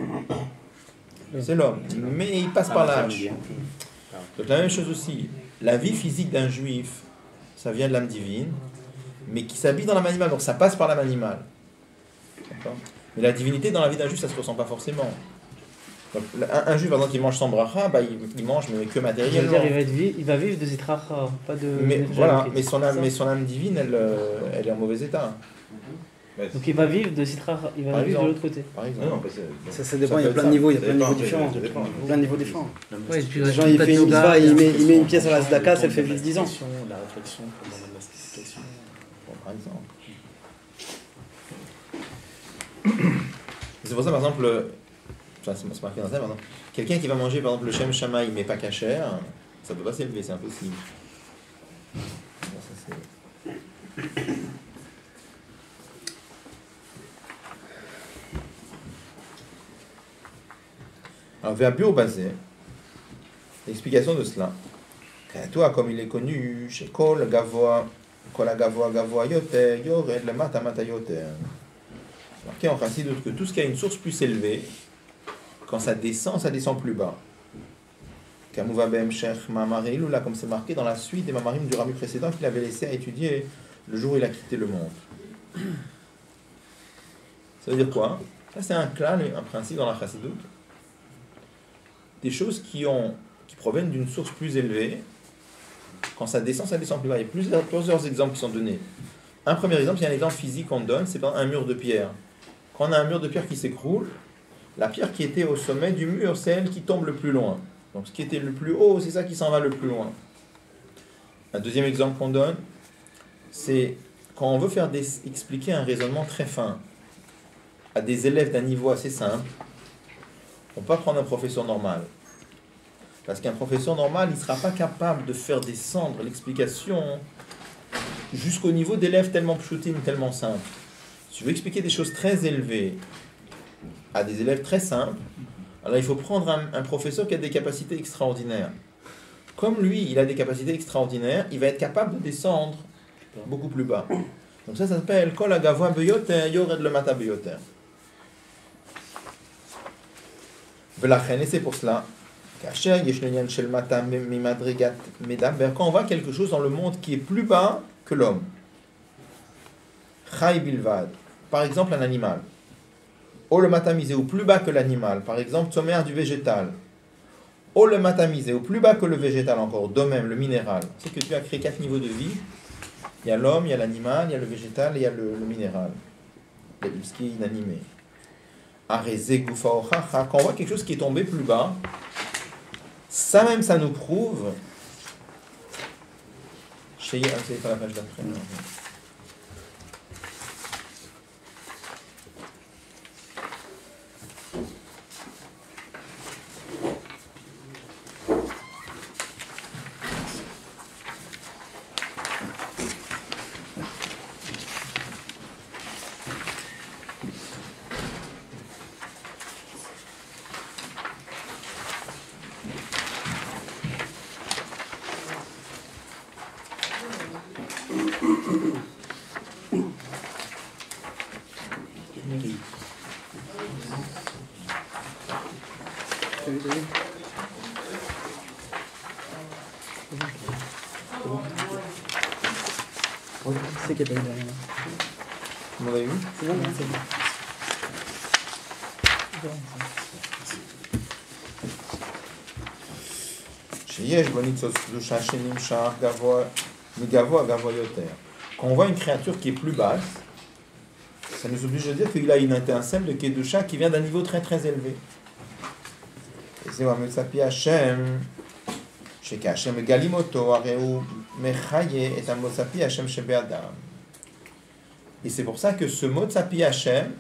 C'est l'homme. Mais il passe par la hache. Donc la même chose aussi, la vie physique d'un juif, ça vient de l'âme divine, mais qui s'habille dans l'âme animale, donc ça passe par l'âme animale. D'accord? Mais la divinité dans la vie d'un juif, ça ne se ressent pas forcément. Donc, un juif, par exemple, qui mange sans bracha, bah, il mange mais que Je veux matériellement. dire, il va vivre de ses trachas, pas de. Mais de voilà, Jésus-Christ. mais son âme divine, elle est en mauvais état. Donc il va vivre de ses trachas, il va Par vivre de exemple. l'autre côté. Par exemple. Non, non, Ça dépend, Ça il y a peut plein être de niveaux, il y a ça plein de niveaux dépend, différents. ça dépend. Plein de niveaux différents. Ouais, et puis Les gens, il met une pièce à la Zdaka, ça le fait vivre 10 ans. La réflexion pendant la mastication. Bon, par exemple. C'est pour ça, par exemple, enfin, c'est marqué dans ça, par exemple, quelqu'un qui va manger, par exemple, le Shem Shamaï, mais pas kasher, ça ne peut pas s'élever, c'est impossible. Bon, ça, c'est... Alors, Verbio basé, l'explication de cela. Toi, comme il est connu, chez Kol Gavoa, Kol Gavoa Gavoa Yoter, Yored le Mata Mata Yoter. C'est marqué en Chassidut que tout ce qui a une source plus élevée, quand ça descend plus bas. Kamouva Bem Sheikh Mamarim, là, comme c'est marqué dans la suite des Mamarim du Rami précédent qu'il avait laissé à étudier le jour où il a quitté le monde. Ça veut dire quoi? Ça, c'est un principe dans la Chassidut. Des choses qui proviennent d'une source plus élevée, quand ça descend plus bas. Il y a plusieurs exemples qui sont donnés. Un premier exemple, il y a un exemple physique qu'on donne, c'est un mur de pierre. Quand on a un mur de pierre qui s'écroule, la pierre qui était au sommet du mur, c'est elle qui tombe le plus loin. Donc ce qui était le plus haut, c'est ça qui s'en va le plus loin. Un deuxième exemple qu'on donne, c'est quand on veut expliquer un raisonnement très fin à des élèves d'un niveau assez simple, on peut pas prendre un professeur normal. Parce qu'un professeur normal, il ne sera pas capable de faire descendre l'explication jusqu'au niveau d'élèves tellement pshoutim, tellement simples. Si je veux expliquer des choses très élevées à des élèves très simples, alors il faut prendre un professeur qui a des capacités extraordinaires. Comme lui, il a des capacités extraordinaires, il va être capable de descendre beaucoup plus bas. Donc ça s'appelle Kol Agavoa Beyoter, Yored le Mata Beyoter. Et c'est pour cela, quand on voit quelque chose dans le monde qui est plus bas que l'homme, par exemple un animal, ou le matamisé, ou plus bas que l'animal, par exemple sommaire du végétal, ou le matamisé, ou plus bas que le végétal encore, de même le minéral, c'est que tu as créé 4 niveaux de vie. Il y a l'homme, il y a l'animal, il y a le végétal et il y a le minéral, ce qui est inanimé. Quand on voit quelque chose qui est tombé plus bas, ça même, ça nous prouve. C'est pas la page d'après. qui est derrière. Vous m'avez vu? C'est bon, c'est bon. שיש בו ניצוץ קדושה שנמשך מגבוה גבוה יותר. Quand on voit une créature qui est plus basse, ça nous oblige à dire qu'il a une étincelle de Kedusha qui vient d'un niveau très très élevé. Et c'est Wametzapi Hashem, שכהשם מגלים אותו, הרי הוא מחיה את המוצאפי השם שבאדם. Et c'est pour ça que ce Motzapi Hashem,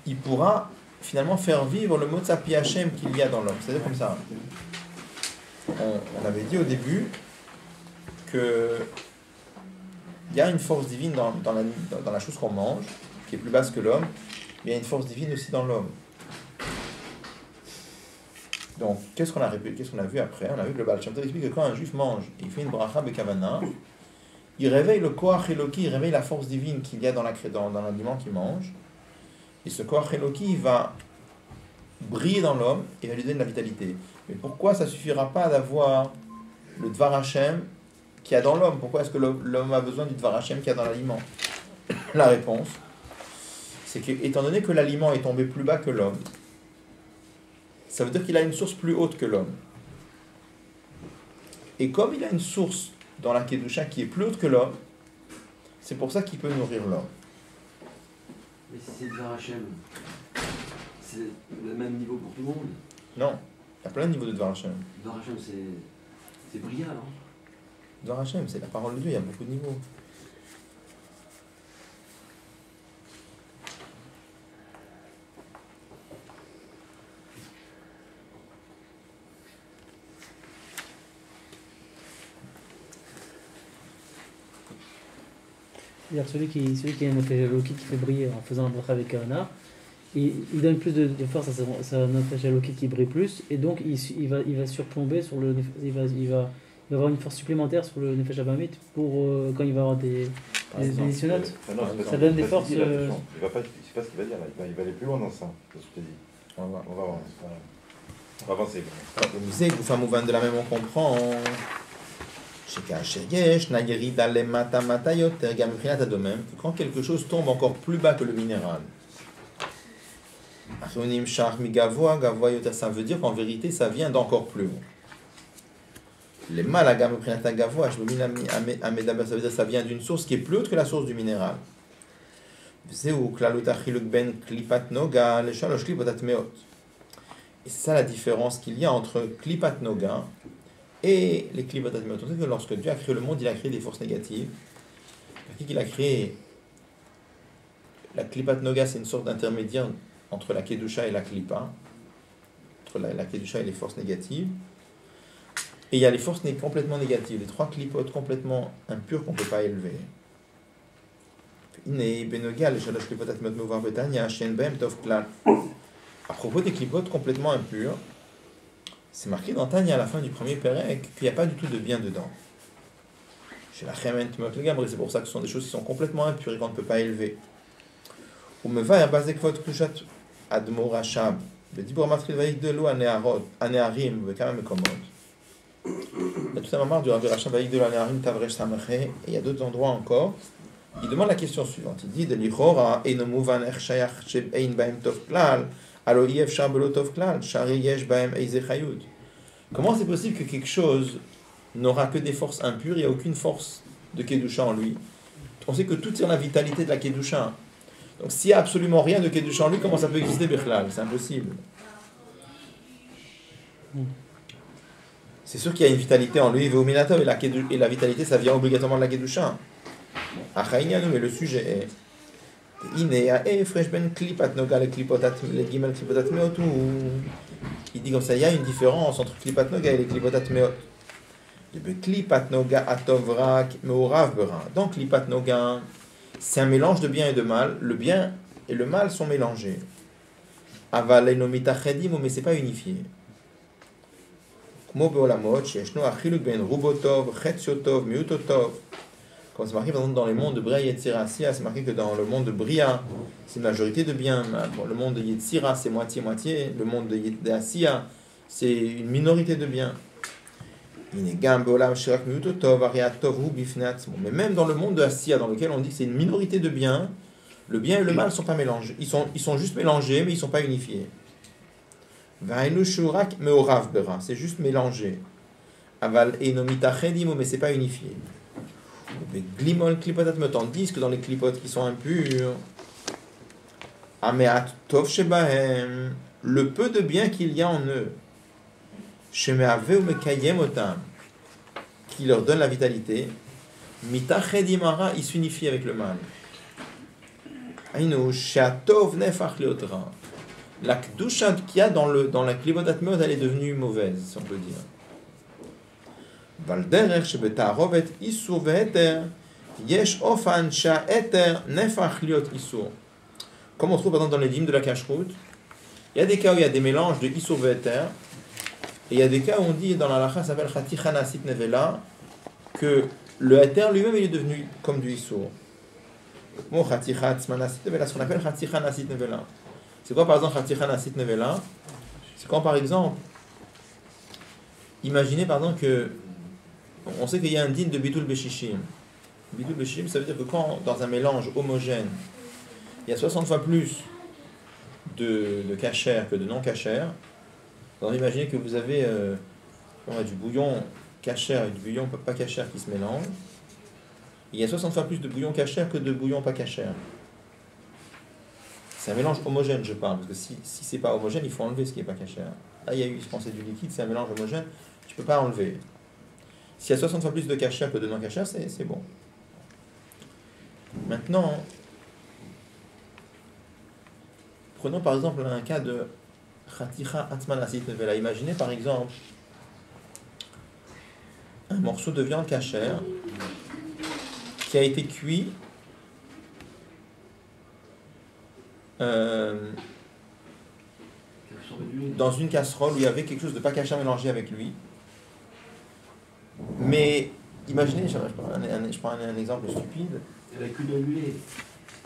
il pourra finalement faire vivre le Motzapi Hashem qu'il y a dans l'homme. C'est-à-dire comme ça. On avait dit au début que il y a une force divine dans la chose qu'on mange, qui est plus basse que l'homme, mais il y a une force divine aussi dans l'homme. Donc, qu'est-ce qu'on a vu après? On a vu que le Baal Shem Tov explique que quand un juif mange, il fait une bracha bekavana, il réveille le koach Eloki, il réveille la force divine qu'il y a dans l'aliment qu'il mange, et ce koach Eloki va briller dans l'homme et va lui donner de la vitalité. Mais pourquoi ça ne suffira pas d'avoir le Dvar Hashem qu'il y a dans l'homme? Pourquoi est-ce que l'homme a besoin du Dvar Hashem qu'il y a dans l'aliment? La réponse, c'est que, étant donné que l'aliment est tombé plus bas que l'homme, ça veut dire qu'il a une source plus haute que l'homme. Et comme il a une source dans la Kedusha qui est plus haute que l'homme, c'est pour ça qu'il peut nourrir l'homme. Mais si c'est Dvar Hashem, c'est le même niveau pour tout le monde? Non, il y a plein de niveaux de Dvar Hashem. Dvar Hashem, c'est brillant, non? Dvar Hashem, c'est la parole de Dieu, il y a beaucoup de niveaux. C'est-à-dire celui qui a un effet Loki qui fait briller en faisant un bracha avec Kavana, il donne plus de force à sa nefesh Loki qui brille plus, et donc il va surplomber sur le il va avoir une force supplémentaire sur le nefesh Abamit pour quand il va avoir des nisyonotes. Ça donne des forces. Il va pas, c'est pas ce qu'il va dire là. Il va aller plus loin dans ça. C'est ce que je te dis. On va voir. On va avancer. De la même on comprend. Quand quelque chose tombe encore plus bas que le minéral, ça veut dire qu'en vérité ça vient d'encore plus haut. Les malagam prinata gavoa, ça veut dire que ça vient d'une source qui est plus haute que la source du minéral. Et c'est ça la différence qu'il y a entre klipat noga et les klipat atmeot. On sait que lorsque Dieu a créé le monde, il a créé des forces négatives. Il a créé la klipat noga, c'est une sorte d'intermédiaire entre la kedusha et la klipa, entre la kedusha et les forces négatives. Et il y a les forces complètement négatives, les trois klipotes complètement impures qu'on ne peut pas élever. À propos des klipotes complètement impures, c'est marqué dans Tanya à la fin du premier Pérec qu'il n'y a pas du tout de bien dedans. Chez la Chemen Tmot Legamri, c'est pour ça que ce sont des choses qui sont complètement impures et qu'on ne peut pas élever. Ou me va à base kvot kushat admor hashab, bedibur matril vaïk de l'eau anéarim, vekam mekomot. Il y a tout un moment du Rabbi Rachab vaïk de l'eau anéarim tavresh sameche, et il y a d'autres endroits encore. Il demande la question suivante. Il dit de l'Ichora et nomuvan ershayach sheb ein baem tov klal. Comment c'est possible que quelque chose n'aura que des forces impures, il n'y a aucune force de Kedusha en lui? On sait que tout tire la vitalité de la Kedusha. Donc s'il n'y a absolument rien de Kedusha en lui, comment ça peut exister Bichlal? C'est impossible. C'est sûr qu'il y a une vitalité en lui, et la vitalité ça vient obligatoirement de la Kedusha. Mais le sujet est il dit comme ça, il y a une différence entre klipat noga et les klipotat meot. Donc klipat noga, c'est un mélange de bien et de mal. Le bien et le mal sont mélangés. Mais c'est pas unifié. Comme c'est marqué par exemple dans les mondes de Bria et Yetzira Asiya, c'est marqué que dans le monde de Bria, c'est une majorité de bien. Le monde de Yetzira, c'est moitié-moitié. Le monde de Asiya, c'est une minorité de bien. Mais même dans le monde de Assia, dans lequel on dit que c'est une minorité de biens, le bien et le mal ne sont pas mélangés. Ils sont juste mélangés, mais ils ne sont pas unifiés. C'est juste mélangé. Mais ce n'est pas unifié. Tandis que dans les clipotes qui sont impurs, le peu de bien qu'il y a en eux, qui leur donne la vitalité, il s'unifie avec le mal. La kedusha qu'il y a dans la klipot atmeot, elle est devenue mauvaise, si on peut dire. Comme on trouve par exemple dans les dîmes de la cacheroute, il y a des cas où il y a des mélanges de isur ve'eter, et il y a des cas où on dit dans la lacha, ça s'appelle chaticha nasit nevela, que le éter lui-même il est devenu comme du isur. Bon, chaticha nasit nevela, ce qu'on appelle chaticha nasit nevela. C'est quoi par exemple chaticha nasit nevela? C'est quand par exemple, imaginez par exemple que, on sait qu'il y a un din de bitul beshishim. Bitul beshishim, ça veut dire que quand dans un mélange homogène, il y a 60 fois plus de kasher que de non kasher. Alors imaginez que vous avez du bouillon kasher et du bouillon pas kasher qui se mélangent. Il y a 60 fois plus de bouillon kasher que de bouillon pas kasher. C'est un mélange homogène, je parle, parce que si c'est pas homogène, il faut enlever ce qui n'est pas kasher. Là, il y a eu, je pense, du liquide, c'est un mélange homogène, tu ne peux pas enlever. S'il y a 60 fois plus de kasher que de non kasher, c'est bon. Maintenant, prenons par exemple un cas de chaticha atman asit nevela. Imaginez par exemple un morceau de viande cachère qui a été cuit dans une casserole où il y avait quelque chose de pas cachère mélangé avec lui. Mais imaginez, je prends un exemple stupide. La cuve de l'huile.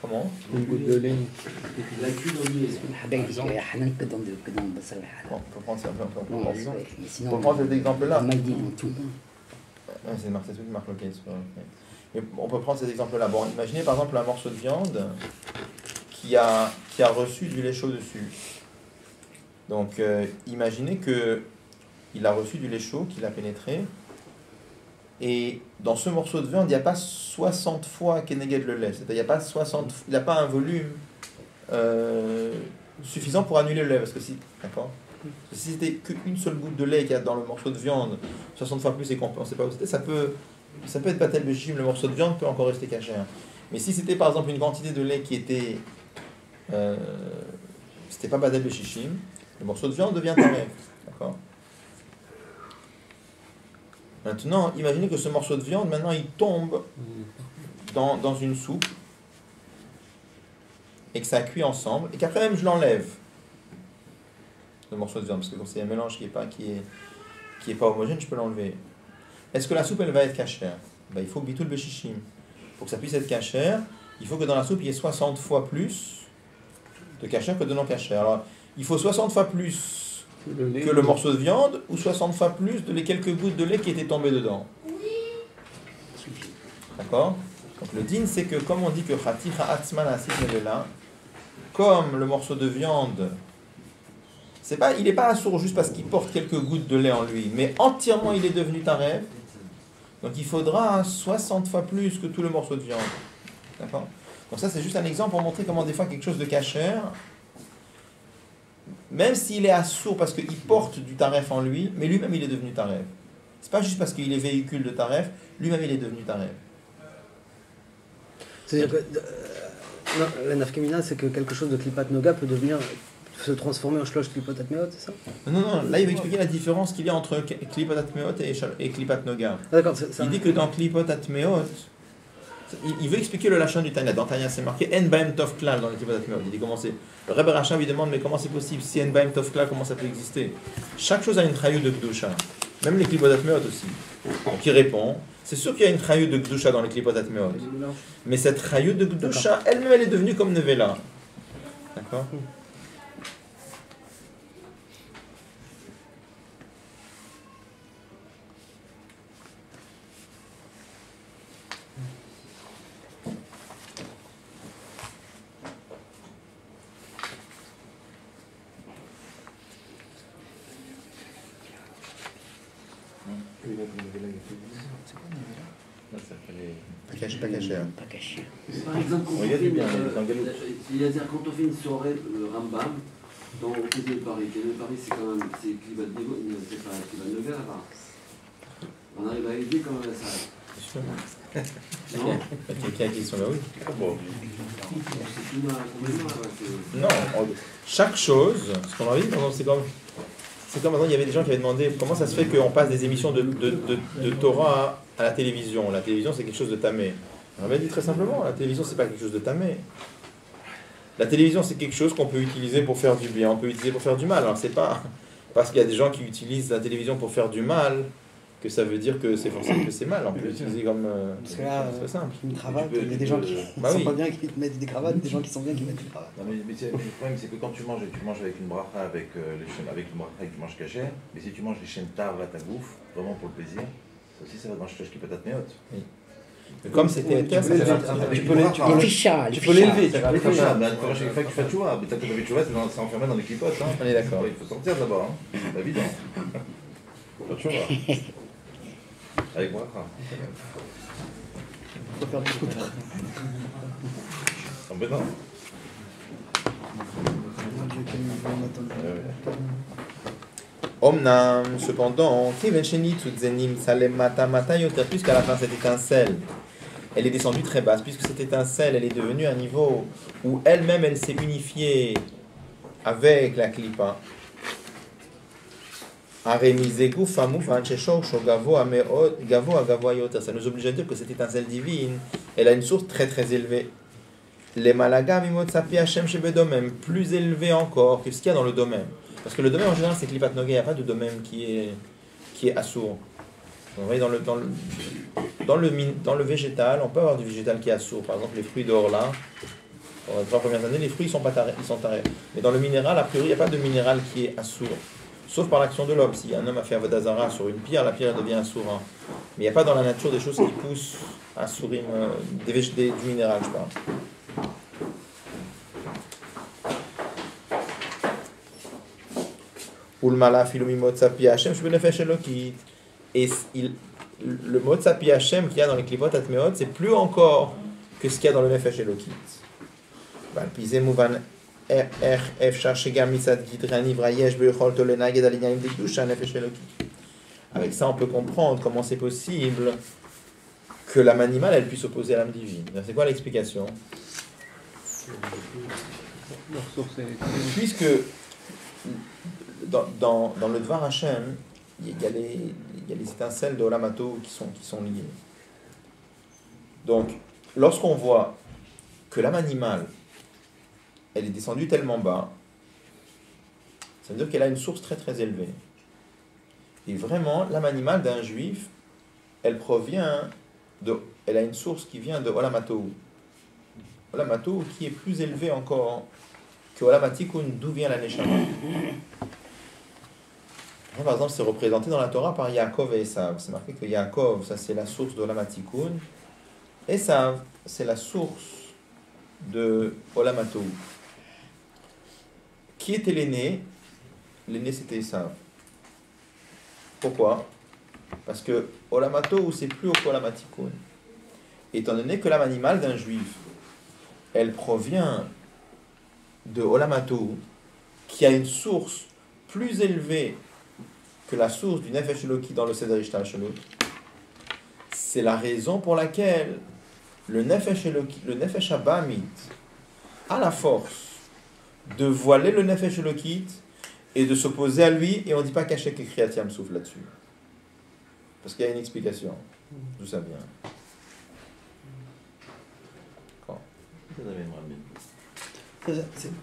Comment? Une goutte de lait. La cuve de l'huile. Bon, on peut prendre cet exemple-là. C'est marqué mais on peut prendre cet exemple-là. Bon, imaginez par exemple un morceau de viande qui a reçu du lait chaud dessus. Donc, imaginez que il a reçu du lait chaud, qu'il a pénétré. Et dans ce morceau de viande, il n'y a pas 60 fois Keneged le lait. C'est-à-dire, il n'a pas un volume suffisant pour annuler le lait. Parce que si c'était qu'une seule goutte de lait qu'il y a dans le morceau de viande, 60 fois plus et qu'on ne sait pas où c'était, ça peut être batel beshim, le morceau de viande peut encore rester caché. Mais si c'était par exemple une quantité de lait qui était... c'était pas batel beshishim, le morceau de viande devient taref. D'accord? Maintenant, imaginez que ce morceau de viande, maintenant, il tombe dans une soupe et que ça cuit ensemble et qu'après même je l'enlève, le morceau de viande, parce que quand c'est un mélange qui est pas homogène, je peux l'enlever. Est-ce que la soupe, elle va être cachère? Il faut bitul beshishim. Pour que ça puisse être cachère, il faut que dans la soupe, il y ait 60 fois plus de cachère que de non cachère. Alors, il faut 60 fois plus que le morceau de viande ou 60 fois plus de les quelques gouttes de lait qui étaient tombées dedans. D'accord? Donc le din, c'est que comme on dit que chaticha atzman asit nevela, comme le morceau de viande, il n'est pas assourd juste parce qu'il porte quelques gouttes de lait en lui, mais entièrement il est devenu taref. Donc il faudra 60 fois plus que tout le morceau de viande. D'accord? Donc ça c'est juste un exemple pour montrer comment des fois quelque chose de cachère, même s'il est assourd parce qu'il porte du taref en lui, mais lui-même il est devenu taref. C'est pas juste parce qu'il est véhicule de taref, lui-même il est devenu taref. C'est-à-dire que la nafkamina, c'est que quelque chose de klipat noga peut se transformer en shlosh klipat atmeot, c'est ça? Non, là il va expliquer la différence qu'il y a entre klipat atmeot et klipat noga. D'accord, il dit que dans klipat atmeot, il veut expliquer le lachon du Tanya. Dans Tanya, c'est marqué En Baem Tov Klal dans les klipat atmeot. Il dit comment c'est. Le Rebbe Racham lui demande mais comment c'est possible? Si En Baem Tov Klal, comment ça peut exister? Chaque chose a une trahie de Gdusha. Même les klipat atmeot aussi. Donc il répond c'est sûr qu'il y a une trahie de Gdusha dans les klipat atmeot. Mais cette trahie de Gdusha, elle-même, elle est devenue comme Nevela. D'accord? Là, ça fallait... Pas caché, pas caché. Hein. Pas caché. Par exemple, quand on Regarde fait bien, une, dans Galop. c'est-à-dire quand on fait une soirée Rambam, dans Kézé de Paris, Kézé de Paris c'est quand même, c'est Klibat Nebo, c'est pas Klibat Nevers là-bas. On arrive à aider quand même à ça. Bien sûr. Non, Quelqu'un qui sont là, oui. Ah bon. c'est tout complètement là-bas. Non, chaque chose, ce qu'on a dit, c'est comme maintenant, il y avait des gens qui avaient demandé comment ça se fait qu'on passe des émissions de Torah à la télévision. La télévision, c'est quelque chose de tamé. On avait dit très simplement, la télévision, c'est pas quelque chose de tamé. La télévision, c'est quelque chose qu'on peut utiliser pour faire du bien, on peut utiliser pour faire du mal. Alors, c'est pas parce qu'il y a des gens qui utilisent la télévision pour faire du mal que ça veut dire que c'est forcément que c'est mal. On peut l'utiliser comme... Parce que là, c'est simple. une cravate, il y a des gens qui Bah sont oui. pas bien qui mettent des cravates, des gens qui sont bien qui mettent des cravates. Non, mais le problème, c'est que quand tu manges avec une bracha, avec avec le bracha que tu manges caché, mais si tu manges les chaînes tard à ta bouffe, vraiment pour le plaisir, ça aussi, ça va manger qui peut être méote. Mais comme c'était Tu peux l'élever. Fichal. Tu peux l'élever. Mais une fois que tu fais tu vois, mais t'as que tu vois, c'est enfermé dans les clipotes. Hein. On est d'accord. Il faut sortir d'abord, hein. C'est évident. Tu vois. Avec bracha. Faut faire du scooter. Embêtant. Omnam, cependant, puisqu'à la fin cette étincelle, elle est descendue très basse, puisque cette étincelle, elle est devenue un niveau où elle-même, elle s'est unifiée avec la clipa. Ça nous oblige à dire que cette étincelle divine, elle a une source très très élevée. Les malagam imotsapi Hashem shebedomem, plus élevé encore que ce qu'il y a dans le domaine. Parce que le domaine en général c'est klipat nogay, il n'y a pas de domaine qui est assourd. Vous voyez, dans le végétal, on peut avoir du végétal qui est assourd. Par exemple, les fruits d'Orla, dans les 3 premières années, les fruits ils sont tarés. Mais dans le minéral, a priori, il n'y a pas de minéral qui est assourd. Sauf par l'action de l'homme. Si un homme a fait Avodazara sur une pierre, la pierre devient assourant. Mais il n'y a pas dans la nature des choses qui poussent assourim, du minéral, je parle. Et le Motsapi Hashem qu'il y a dans les Klipot Atmeot, c'est plus encore que ce qu'il y a dans le Nefesh Elokit. Avec ça, on peut comprendre comment c'est possible que l'âme animale elle puisse s'opposer à l'âme divine. C'est quoi l'explication? Puisque dans le Dvar Hashem, il y a les étincelles de Olamato qui sont liées. Donc, lorsqu'on voit que l'âme animale, elle est descendue tellement bas, ça veut dire qu'elle a une source très très élevée. Et vraiment, l'âme animale d'un juif, elle a une source qui vient de Olamato. Olamato qui est plus élevé encore que Olamatikun, d'où vient la Neshama. Par exemple, c'est représenté dans la Torah par Yaakov et Esav. C'est marqué que Yaakov, ça c'est la source de Olamatikun. Esav, c'est la source de Olamato. Qui était l'aîné? L'aîné c'était Esav. Pourquoi? Parce que Olamato, c'est plus haut qu'Olamatikun. Étant donné que l'âme animale d'un juif, elle provient de Olamato, qui a une source plus élevée que la source du Nefesh Eloki dans le Seder Ishtal Shalot, c'est la raison pour laquelle le Nefesh Eloki, le Nefesh Abamit, a la force de voiler le Nefesh Elokit et de s'opposer à lui, et on ne dit pas Kashek et Kriyat Yam Souf là-dessus. Parce qu'il y a une explication. D'où ça vient.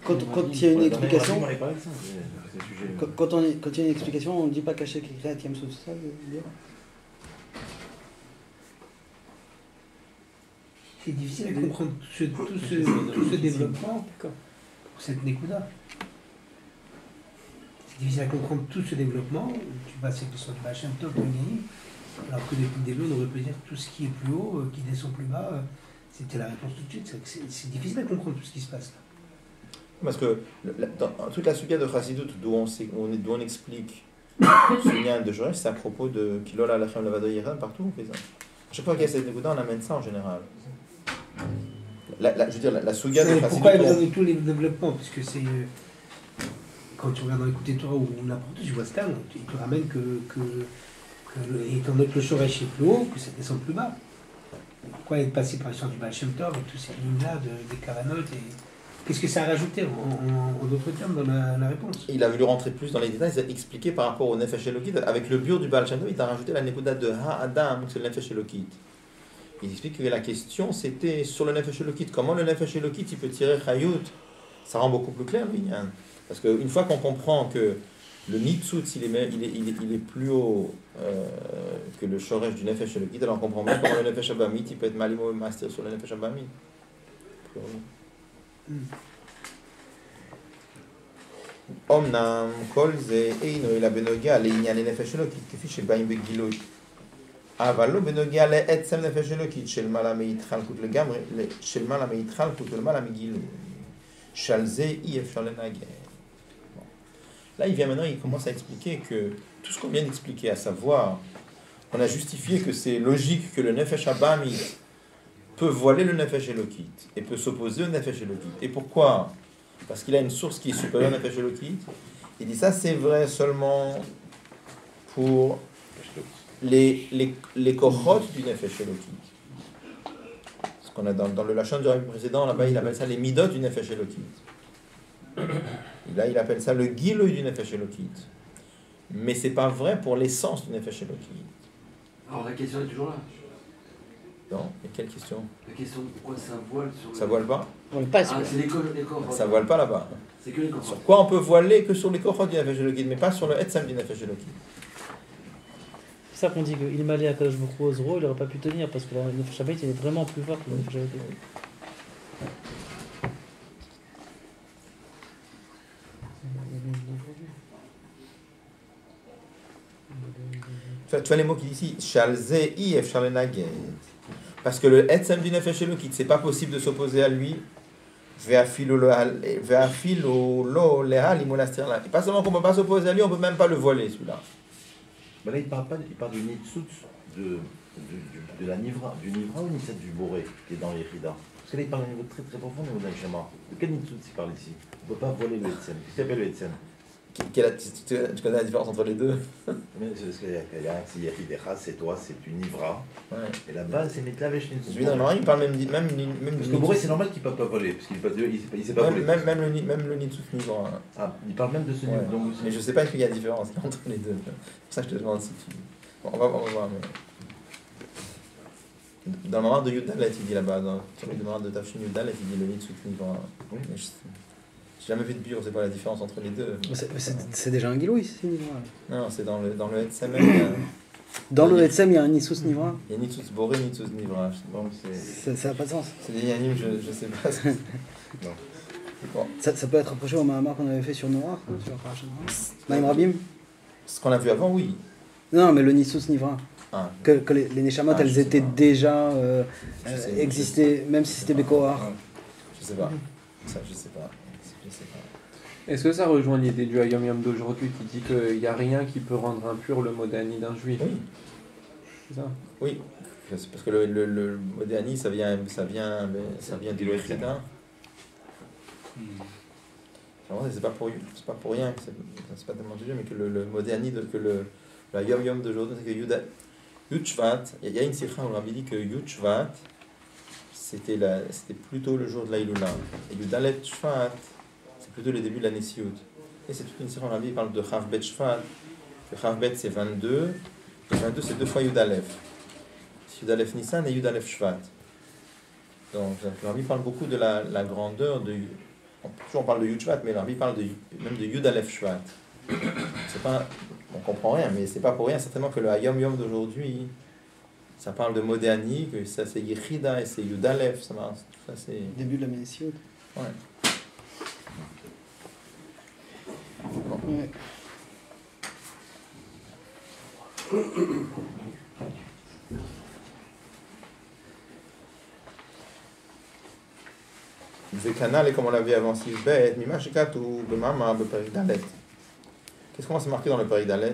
Quand il y a une explication, quand il y a une explication, on ne dit pas cacher qu'il crée Yam Souf, c'est ça le dire? C'est difficile à comprendre tout ce développement pour cette Nekuda. C'est difficile à comprendre tout ce développement. Tu passes avec le son de Bachem Tov, alors que depuis le début, on aurait pu dire tout ce qui est plus haut, qui descend plus bas, c'était la réponse tout de suite. C'est difficile à comprendre tout ce qui se passe là. Parce que dans toute la suga de Chassidut, d'où on explique Souvenir de Joresh, c'est à propos de Kilol Alachem Levado Yeram, partout on fait ça. À chaque fois qu'il y a cette Nekuda, on amène ça en général. Je veux dire, la Souga de Pourquoi il Chassidut, donne tous les développements? Parce que c'est. Quand tu regardes dans l'écoute Torah ou n'importe où, tu vois Stam, il te ramène étant donné que le Shoresh est plus haut, que ça descend plus bas. Pourquoi être passé par l'histoire du Baal Shem Tov et toutes ces lignes-là des Kavanot et... Qu'est-ce que ça a rajouté en d'autres termes dans la réponse? il a voulu rentrer plus dans les détails, il a expliqué par rapport au Nefesh Elokit. Avec le biur du Baal Shem Tov, il a rajouté la Nekuda de Ha-Adam, c'est le Nefesh Elokit. Il explique que la question c'était sur le Nefesh Elokit. Comment le Nefesh Elokit il peut tirer Chayut? Ça rend beaucoup plus clair, lui. Hein. Parce qu'une fois qu'on comprend que le Nitzutz il est plus haut que le Shoresh du Nefesh Elokit, alors on comprend bien comment le Nefesh Abamit il peut être Malimo et Master sur le Nefesh Abamit. אמנם כל זה אינו אלא בנוגע לעניין נפש אלוקית כפי שבאים בגילוי אבל לא בנוגע לעצם נפש אלוקית של מעלה מהתחלקות לגמרי של מעלה מהתחלקות ולמעלה מגילוי שעל זה אי אפשר לנגן. Là il vient maintenant, il commence à expliquer que tout ce qu'on vient d'expliquer, à savoir on a justifié que c'est logique que le Nefesh Abamit peut voiler le Nefesh Elokit et peut s'opposer au Nefesh Elokit. Et pourquoi? Parce qu'il a une source qui est supérieure au Nefesh Elokit. Il dit ça c'est vrai seulement pour les kohot du Nefesh Elokit. Ce qu'on a dans le Lachon du rabbi précédent, là-bas il appelle ça les midot du Nefesh Elokit. Et là il appelle ça le giloy du Nefesh Elokit. Mais c'est pas vrai pour l'essence du Nefesh Elokit. Alors la question est toujours là. Non, mais quelle question? La question de pourquoi ça voile sur le... Ça voile pas? On le passe. Ah, c'est les corps. Ça voile pas là-bas. C'est que les corps. Sur quoi on peut voiler que sur les kohot du Nefesh Elokit, mais pas sur le etzem du Nefesh Elokit. C'est ça qu'on dit qu'il m'allait à Kadosh Baruch Hu au Zoro, il n'aurait pas pu tenir parce que le Nefesh Abamit il est vraiment plus fort que le Nefesh Elokit. Tu vois les mots qu'il dit ici, Shalze if Shalenaget. Parce que le etzem du Nefesh Elokit, c'est pas possible de s'opposer à lui. Ve'afilo lo lehal imolastir là. Et pas seulement qu'on peut pas s'opposer à lui, on peut même pas le voiler celui-là. Mais là, il parle du Nitzutz de la Nivra, du Nivra ou Nitzutz du Boré qui est dans les Yechida. Parce que là, il parle à un niveau très très profond au niveau d'un schéma. De quel Nitzutz il parle ici? On ne peut pas voler le Etzem. Qu'est-ce qu'il appelle le Etzem? Tu connais la différence entre les deux? Mais c'est parce qu'il y a un, c'est Yechidecha, c'est toi, c'est une Nivra. Ouais. Et là-bas, c'est Mitlavesh Nitzutz. Lui, non, il parle même parce que le Boré, c'est normal qu'il ne peut pas voler, parce qu'il ne sait pas voler. même le Nitzutz Nivra. Ah, il parle même de ce niveau. Ouais. Donc, mais je sais pas qu'il y a différence entre les deux. C'est pour ça que je te demande si tu... Bon, on va voir. Mais... Dans le moment de Yudalet, il dit là-bas, sur le moment de Tafshin Yudalet, il dit le Nitzutz Nivra. Oui. J'ai jamais vu de bio, c'est pas la différence entre les deux. C'est déjà un guilou ici, Nivra. Non, c'est dans le Etzem. Dans le Etzem, il y a un Nitzutz Nivra. Il y a Nitzutz Boré, Nitzutz Nivra. Donc ça n'a pas de sens. C'est des yanim, je sais pas. Non. Bon. Ça peut être approché au Mahamar qu'on avait fait sur Noir, sur Parashat Noir. Maïm Rabim. Ce qu'on a vu avant, oui. Non, mais le Nitzutz Nivra. Ah. Que les Neshamot, elles étaient déjà existées, même si c'était Bekoar. Je sais pas. Ça, je sais pas. Est-ce que ça rejoint l'idée du Hayom Yom d'aujourd'hui qui dit qu'il n'y a rien qui peut rendre impur le modani d'un juif? Oui. C'est ça? Oui. C'est parce que le modani, ça vient du Loéchida. C'est pas pour rien, c'est pas tellement du jeu, mais que le modani, que le Hayom Yom d'aujourd'hui, c'est que Yud Shvat, il y a une sikha où le rabbi dit que Yud Shvat, c'était plutôt le jour de l'Aïloula. Et Yudalet Shvat, c'est plutôt le début de la Nessiout. Et c'est toute une série, il parle de Chav Bet Shvat, que Chav Bet c'est 22, et 22 c'est 2 fois Yudalef. C'est Yudalef Nissan et Yudalef Shvat. Donc le Rabbi parle beaucoup de la grandeur de... On parle de Yud Shvat, mais le Rabbi parle même de Yudalef Shvat. C'est pas... On comprend rien, mais c'est pas pour rien certainement que le Hayom Yom d'aujourd'hui, ça parle de Modéani, que ça c'est Yechida et c'est Yudalef, ça c'est... Début de la Nessiout. Ouais. Ouais. Le canal est comme on l'avait avant 6 bêtes, Mimashikatu, Bemama, Beparik Dalet. Qu'est-ce qu'on c'est marqué dans le Péril d'Alet?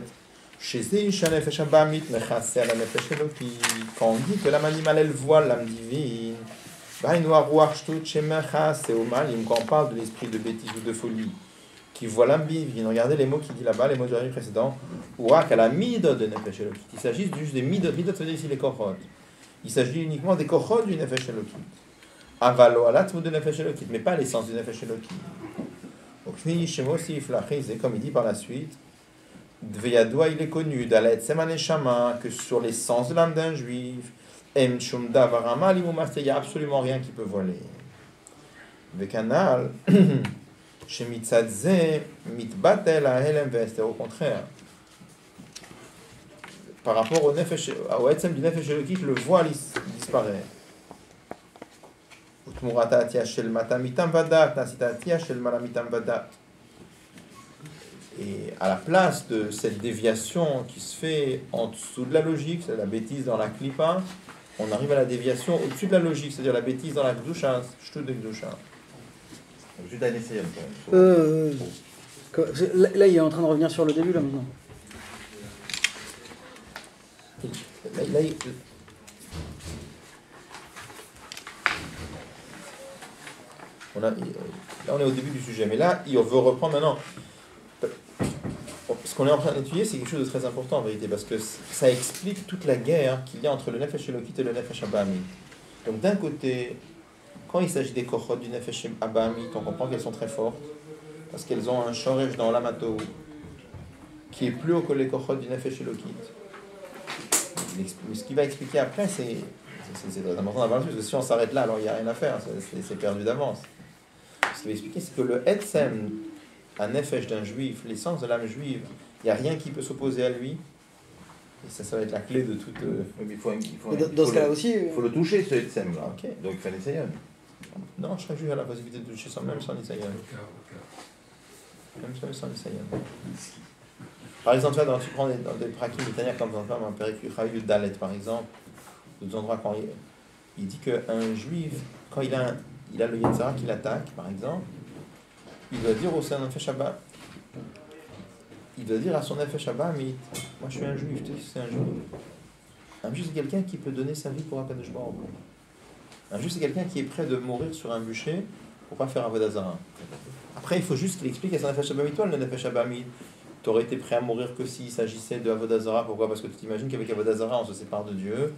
Quand on dit que l'âme animale elle voit l'âme divine, quand on parle de l'esprit de bêtise ou de folie qui voit l'âme divine, regardez les mots qu'il dit là-bas, les mots du verset précédent, il s'agit juste des midot, midot ça veut dire ici les kochot. Il s'agit uniquement des kochot du nefesh elokit. Avalo alat ou de nefesh elokit, mais pas l'essence du nefesh elokit. Donc comme il dit par la suite, Dveyadoua, il est connu, Dalet Semaneshama, que sur l'essence de l'âme d'un juif, Em Shumda Varama, il n'y a absolument rien qui peut voler. Vekanal, Shemitzadze, Mitbatel, Ahelem Vest, au contraire. Par rapport au Nefesh, au Etzem du Nefesh Elokit, le voile disparaît. Utmurata Atia Shel Matamitam Vadat, Nasita Atia Shel Malamitam Vadat. Et à la place de cette déviation qui se fait en dessous de la logique, c'est la bêtise dans la klipa, on arrive à la déviation au-dessus de la logique, c'est-à-dire la bêtise dans la gdusha, shtut de gdusha. Juste un essai, quand même. Là, il est en train de revenir sur le début, là, maintenant. Là, on est au début du sujet, mais là, il veut reprendre maintenant. Ce qu'on est en train d'étudier, c'est quelque chose de très important en vérité, parce que ça explique toute la guerre qu'il y a entre le Nefesh Elokit et le Nefesh Abahamit. Donc d'un côté, quand il s'agit des kochot du Nefesh Abahamit, on comprend qu'elles sont très fortes, parce qu'elles ont un shoresh dans l'amato qui est plus haut que les kochot du Nefesh Elokit. Mais ce qu'il va expliquer après, c'est très important d'avoir parce que si on s'arrête là, alors il n'y a rien à faire, c'est perdu d'avance. Ce qu'il va expliquer, c'est que le Etzem, un nefesh d'un juif, l'essence de l'âme juive, il n'y a rien qui peut s'opposer à lui. Et ça va être la clé de toute... Dans ce cas-là aussi... Il faut le toucher, ce Etzem là. Okay. Donc il fait un essayon. Non, chaque juif a la possibilité de toucher même sans essayon. Même sans essayon. Par exemple, tu prends dans des prakim italiens comme un péricule Chayu Dalet, par exemple, d'autres endroits, quand il dit qu'un juif, quand il a le Yetzara qui l'attaque, par exemple, il doit dire au sein d'un Nefesh Shabbat, il doit dire à son Nefesh Shabbat, mais moi je suis un juif, tu sais, c'est un juif. Un juif, c'est quelqu'un qui peut donner sa vie pour un Kadosh Baruch Hu. Un juif, c'est quelqu'un qui est prêt de mourir sur un bûcher pour pas faire Avodah Zarah. Après, il faut juste qu'il explique à son Nefesh Shabbat, toi, le Nefesh Shabbat, tu aurais été prêt à mourir que s'il s'agissait de Avodah Zarah. Pourquoi? Parce que tu t'imagines qu'avec Avodah Zarah, on se sépare de Dieu,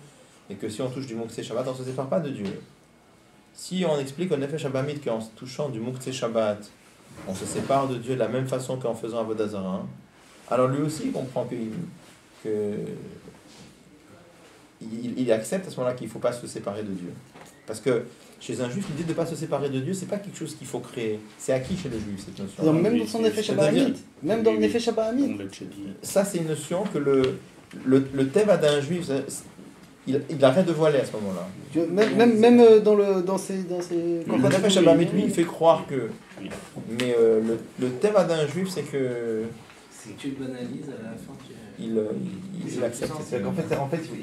et que si on touche du Mouktsé Shabbat, on ne se sépare pas de Dieu. Si on explique au Nefesh Shabbat qu'en touchant du Mouktsé Shabbat, on se sépare de Dieu de la même façon qu'en faisant Avodah Zarah, alors lui aussi il comprend il accepte à ce moment-là qu'il ne faut pas se séparer de Dieu. Parce que chez un juif, l'idée de ne pas se séparer de Dieu, c'est pas quelque chose qu'il faut créer. C'est acquis chez le juif, cette notion. Donc, même dans son effet Shabbat, même dans le effet Shabbat, ça c'est une notion que le thème d'un juif, il arrête de voiler à ce moment-là. Même dans ses le Nefesh Shabbat, lui, il fait croire que. Mais le thème d'un juif, c'est que. C'est que tu le banalises à la fin. Il accepte. C'est qu'en fait,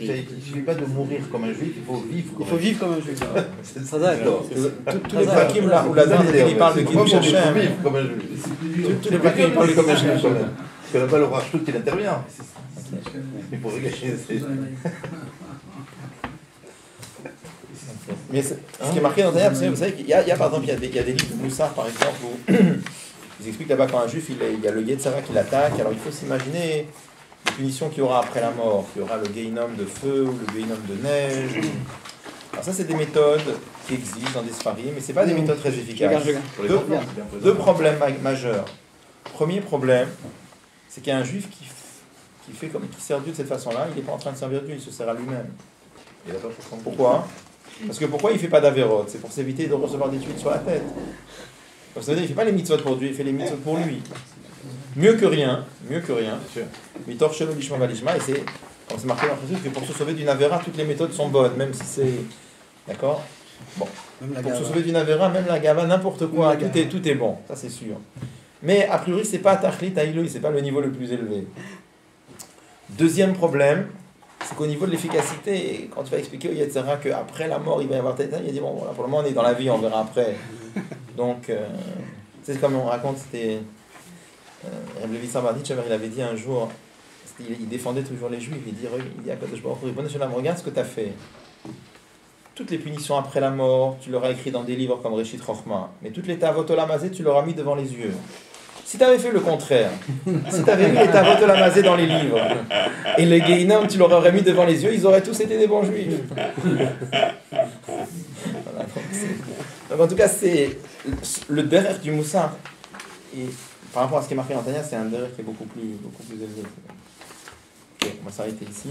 il ne suffit pas de mourir comme un juif, il faut vivre comme un juif. Il faut vivre comme un juif. C'est ça, d'accord. Tous les prakim là où la dame il parle de Kiddush Hashem. Vivre comme un juif. Tous les prakim ils parlent de Kiddush Hashem. Parce que là-bas, le roi Shtout, il intervient. Il faut regarder. Mais ce qui est marqué dans Tanya, vous savez qu'il y a par exemple, il y a des livres de Moussar par exemple où ils expliquent là-bas quand un juif il y a le Yetzara qui l'attaque, alors il faut s'imaginer les punitions qu'il y aura après la mort. Il y aura le Gehinom de feu ou le Gehinom de neige. Alors ça c'est des méthodes qui existent dans des Sfarim, mais c'est pas des méthodes très efficaces. Deux problèmes majeurs. Premier problème, c'est qu'il y a un juif qui sert Dieu de cette façon-là, il n'est pas en train de servir Dieu, il se sert à lui-même. Pourquoi? Parce que pourquoi il ne fait pas d'avérot? C'est pour s'éviter de recevoir des tuiles sur la tête. Parce que il ne fait pas les mitzvot pour Dieu, il fait les mitzvot pour lui. Mieux que rien. Mitor shelo lishma valishma, et c'est, comme c'est marqué dans le que pour se sauver d'une avéra, toutes les méthodes sont bonnes, même si c'est... D'accord? Bon. Pour se sauver d'une avéra, même la gava, n'importe quoi, tout est bon, ça c'est sûr. Mais a priori, c'est pas tachlit aïloui, c'est pas le niveau le plus élevé. Deuxième problème, c'est qu'au niveau de l'efficacité, quand tu vas expliquer au Yetzara qu'après la mort, il va y avoir tête, il dit, bon, voilà, pour le moment, on est dans la vie, on verra après. Donc, c'est comme on raconte, c'était Levi Sabarditch, il avait dit un jour, il défendait toujours les juifs, il dit à Kadosh Baruch Hu, regarde ce que tu as fait. Toutes les punitions après la mort, tu l'auras écrit dans des livres comme Réchit Chochma, mais toutes les Tavot Olamazé, tu l'auras mis devant les yeux. Si tu avais fait le contraire, si tu avais mis les Tavot Olamazé dans les livres, et les Gehinnom, tu l'aurais mis devant les yeux, ils auraient tous été des bons juifs. Voilà, donc en tout cas, c'est le derrière du Moussar. Et par rapport à ce qui est marqué dans Tanya, c'est un derrière qui est beaucoup plus élevé. Ok, on va s'arrêter ici.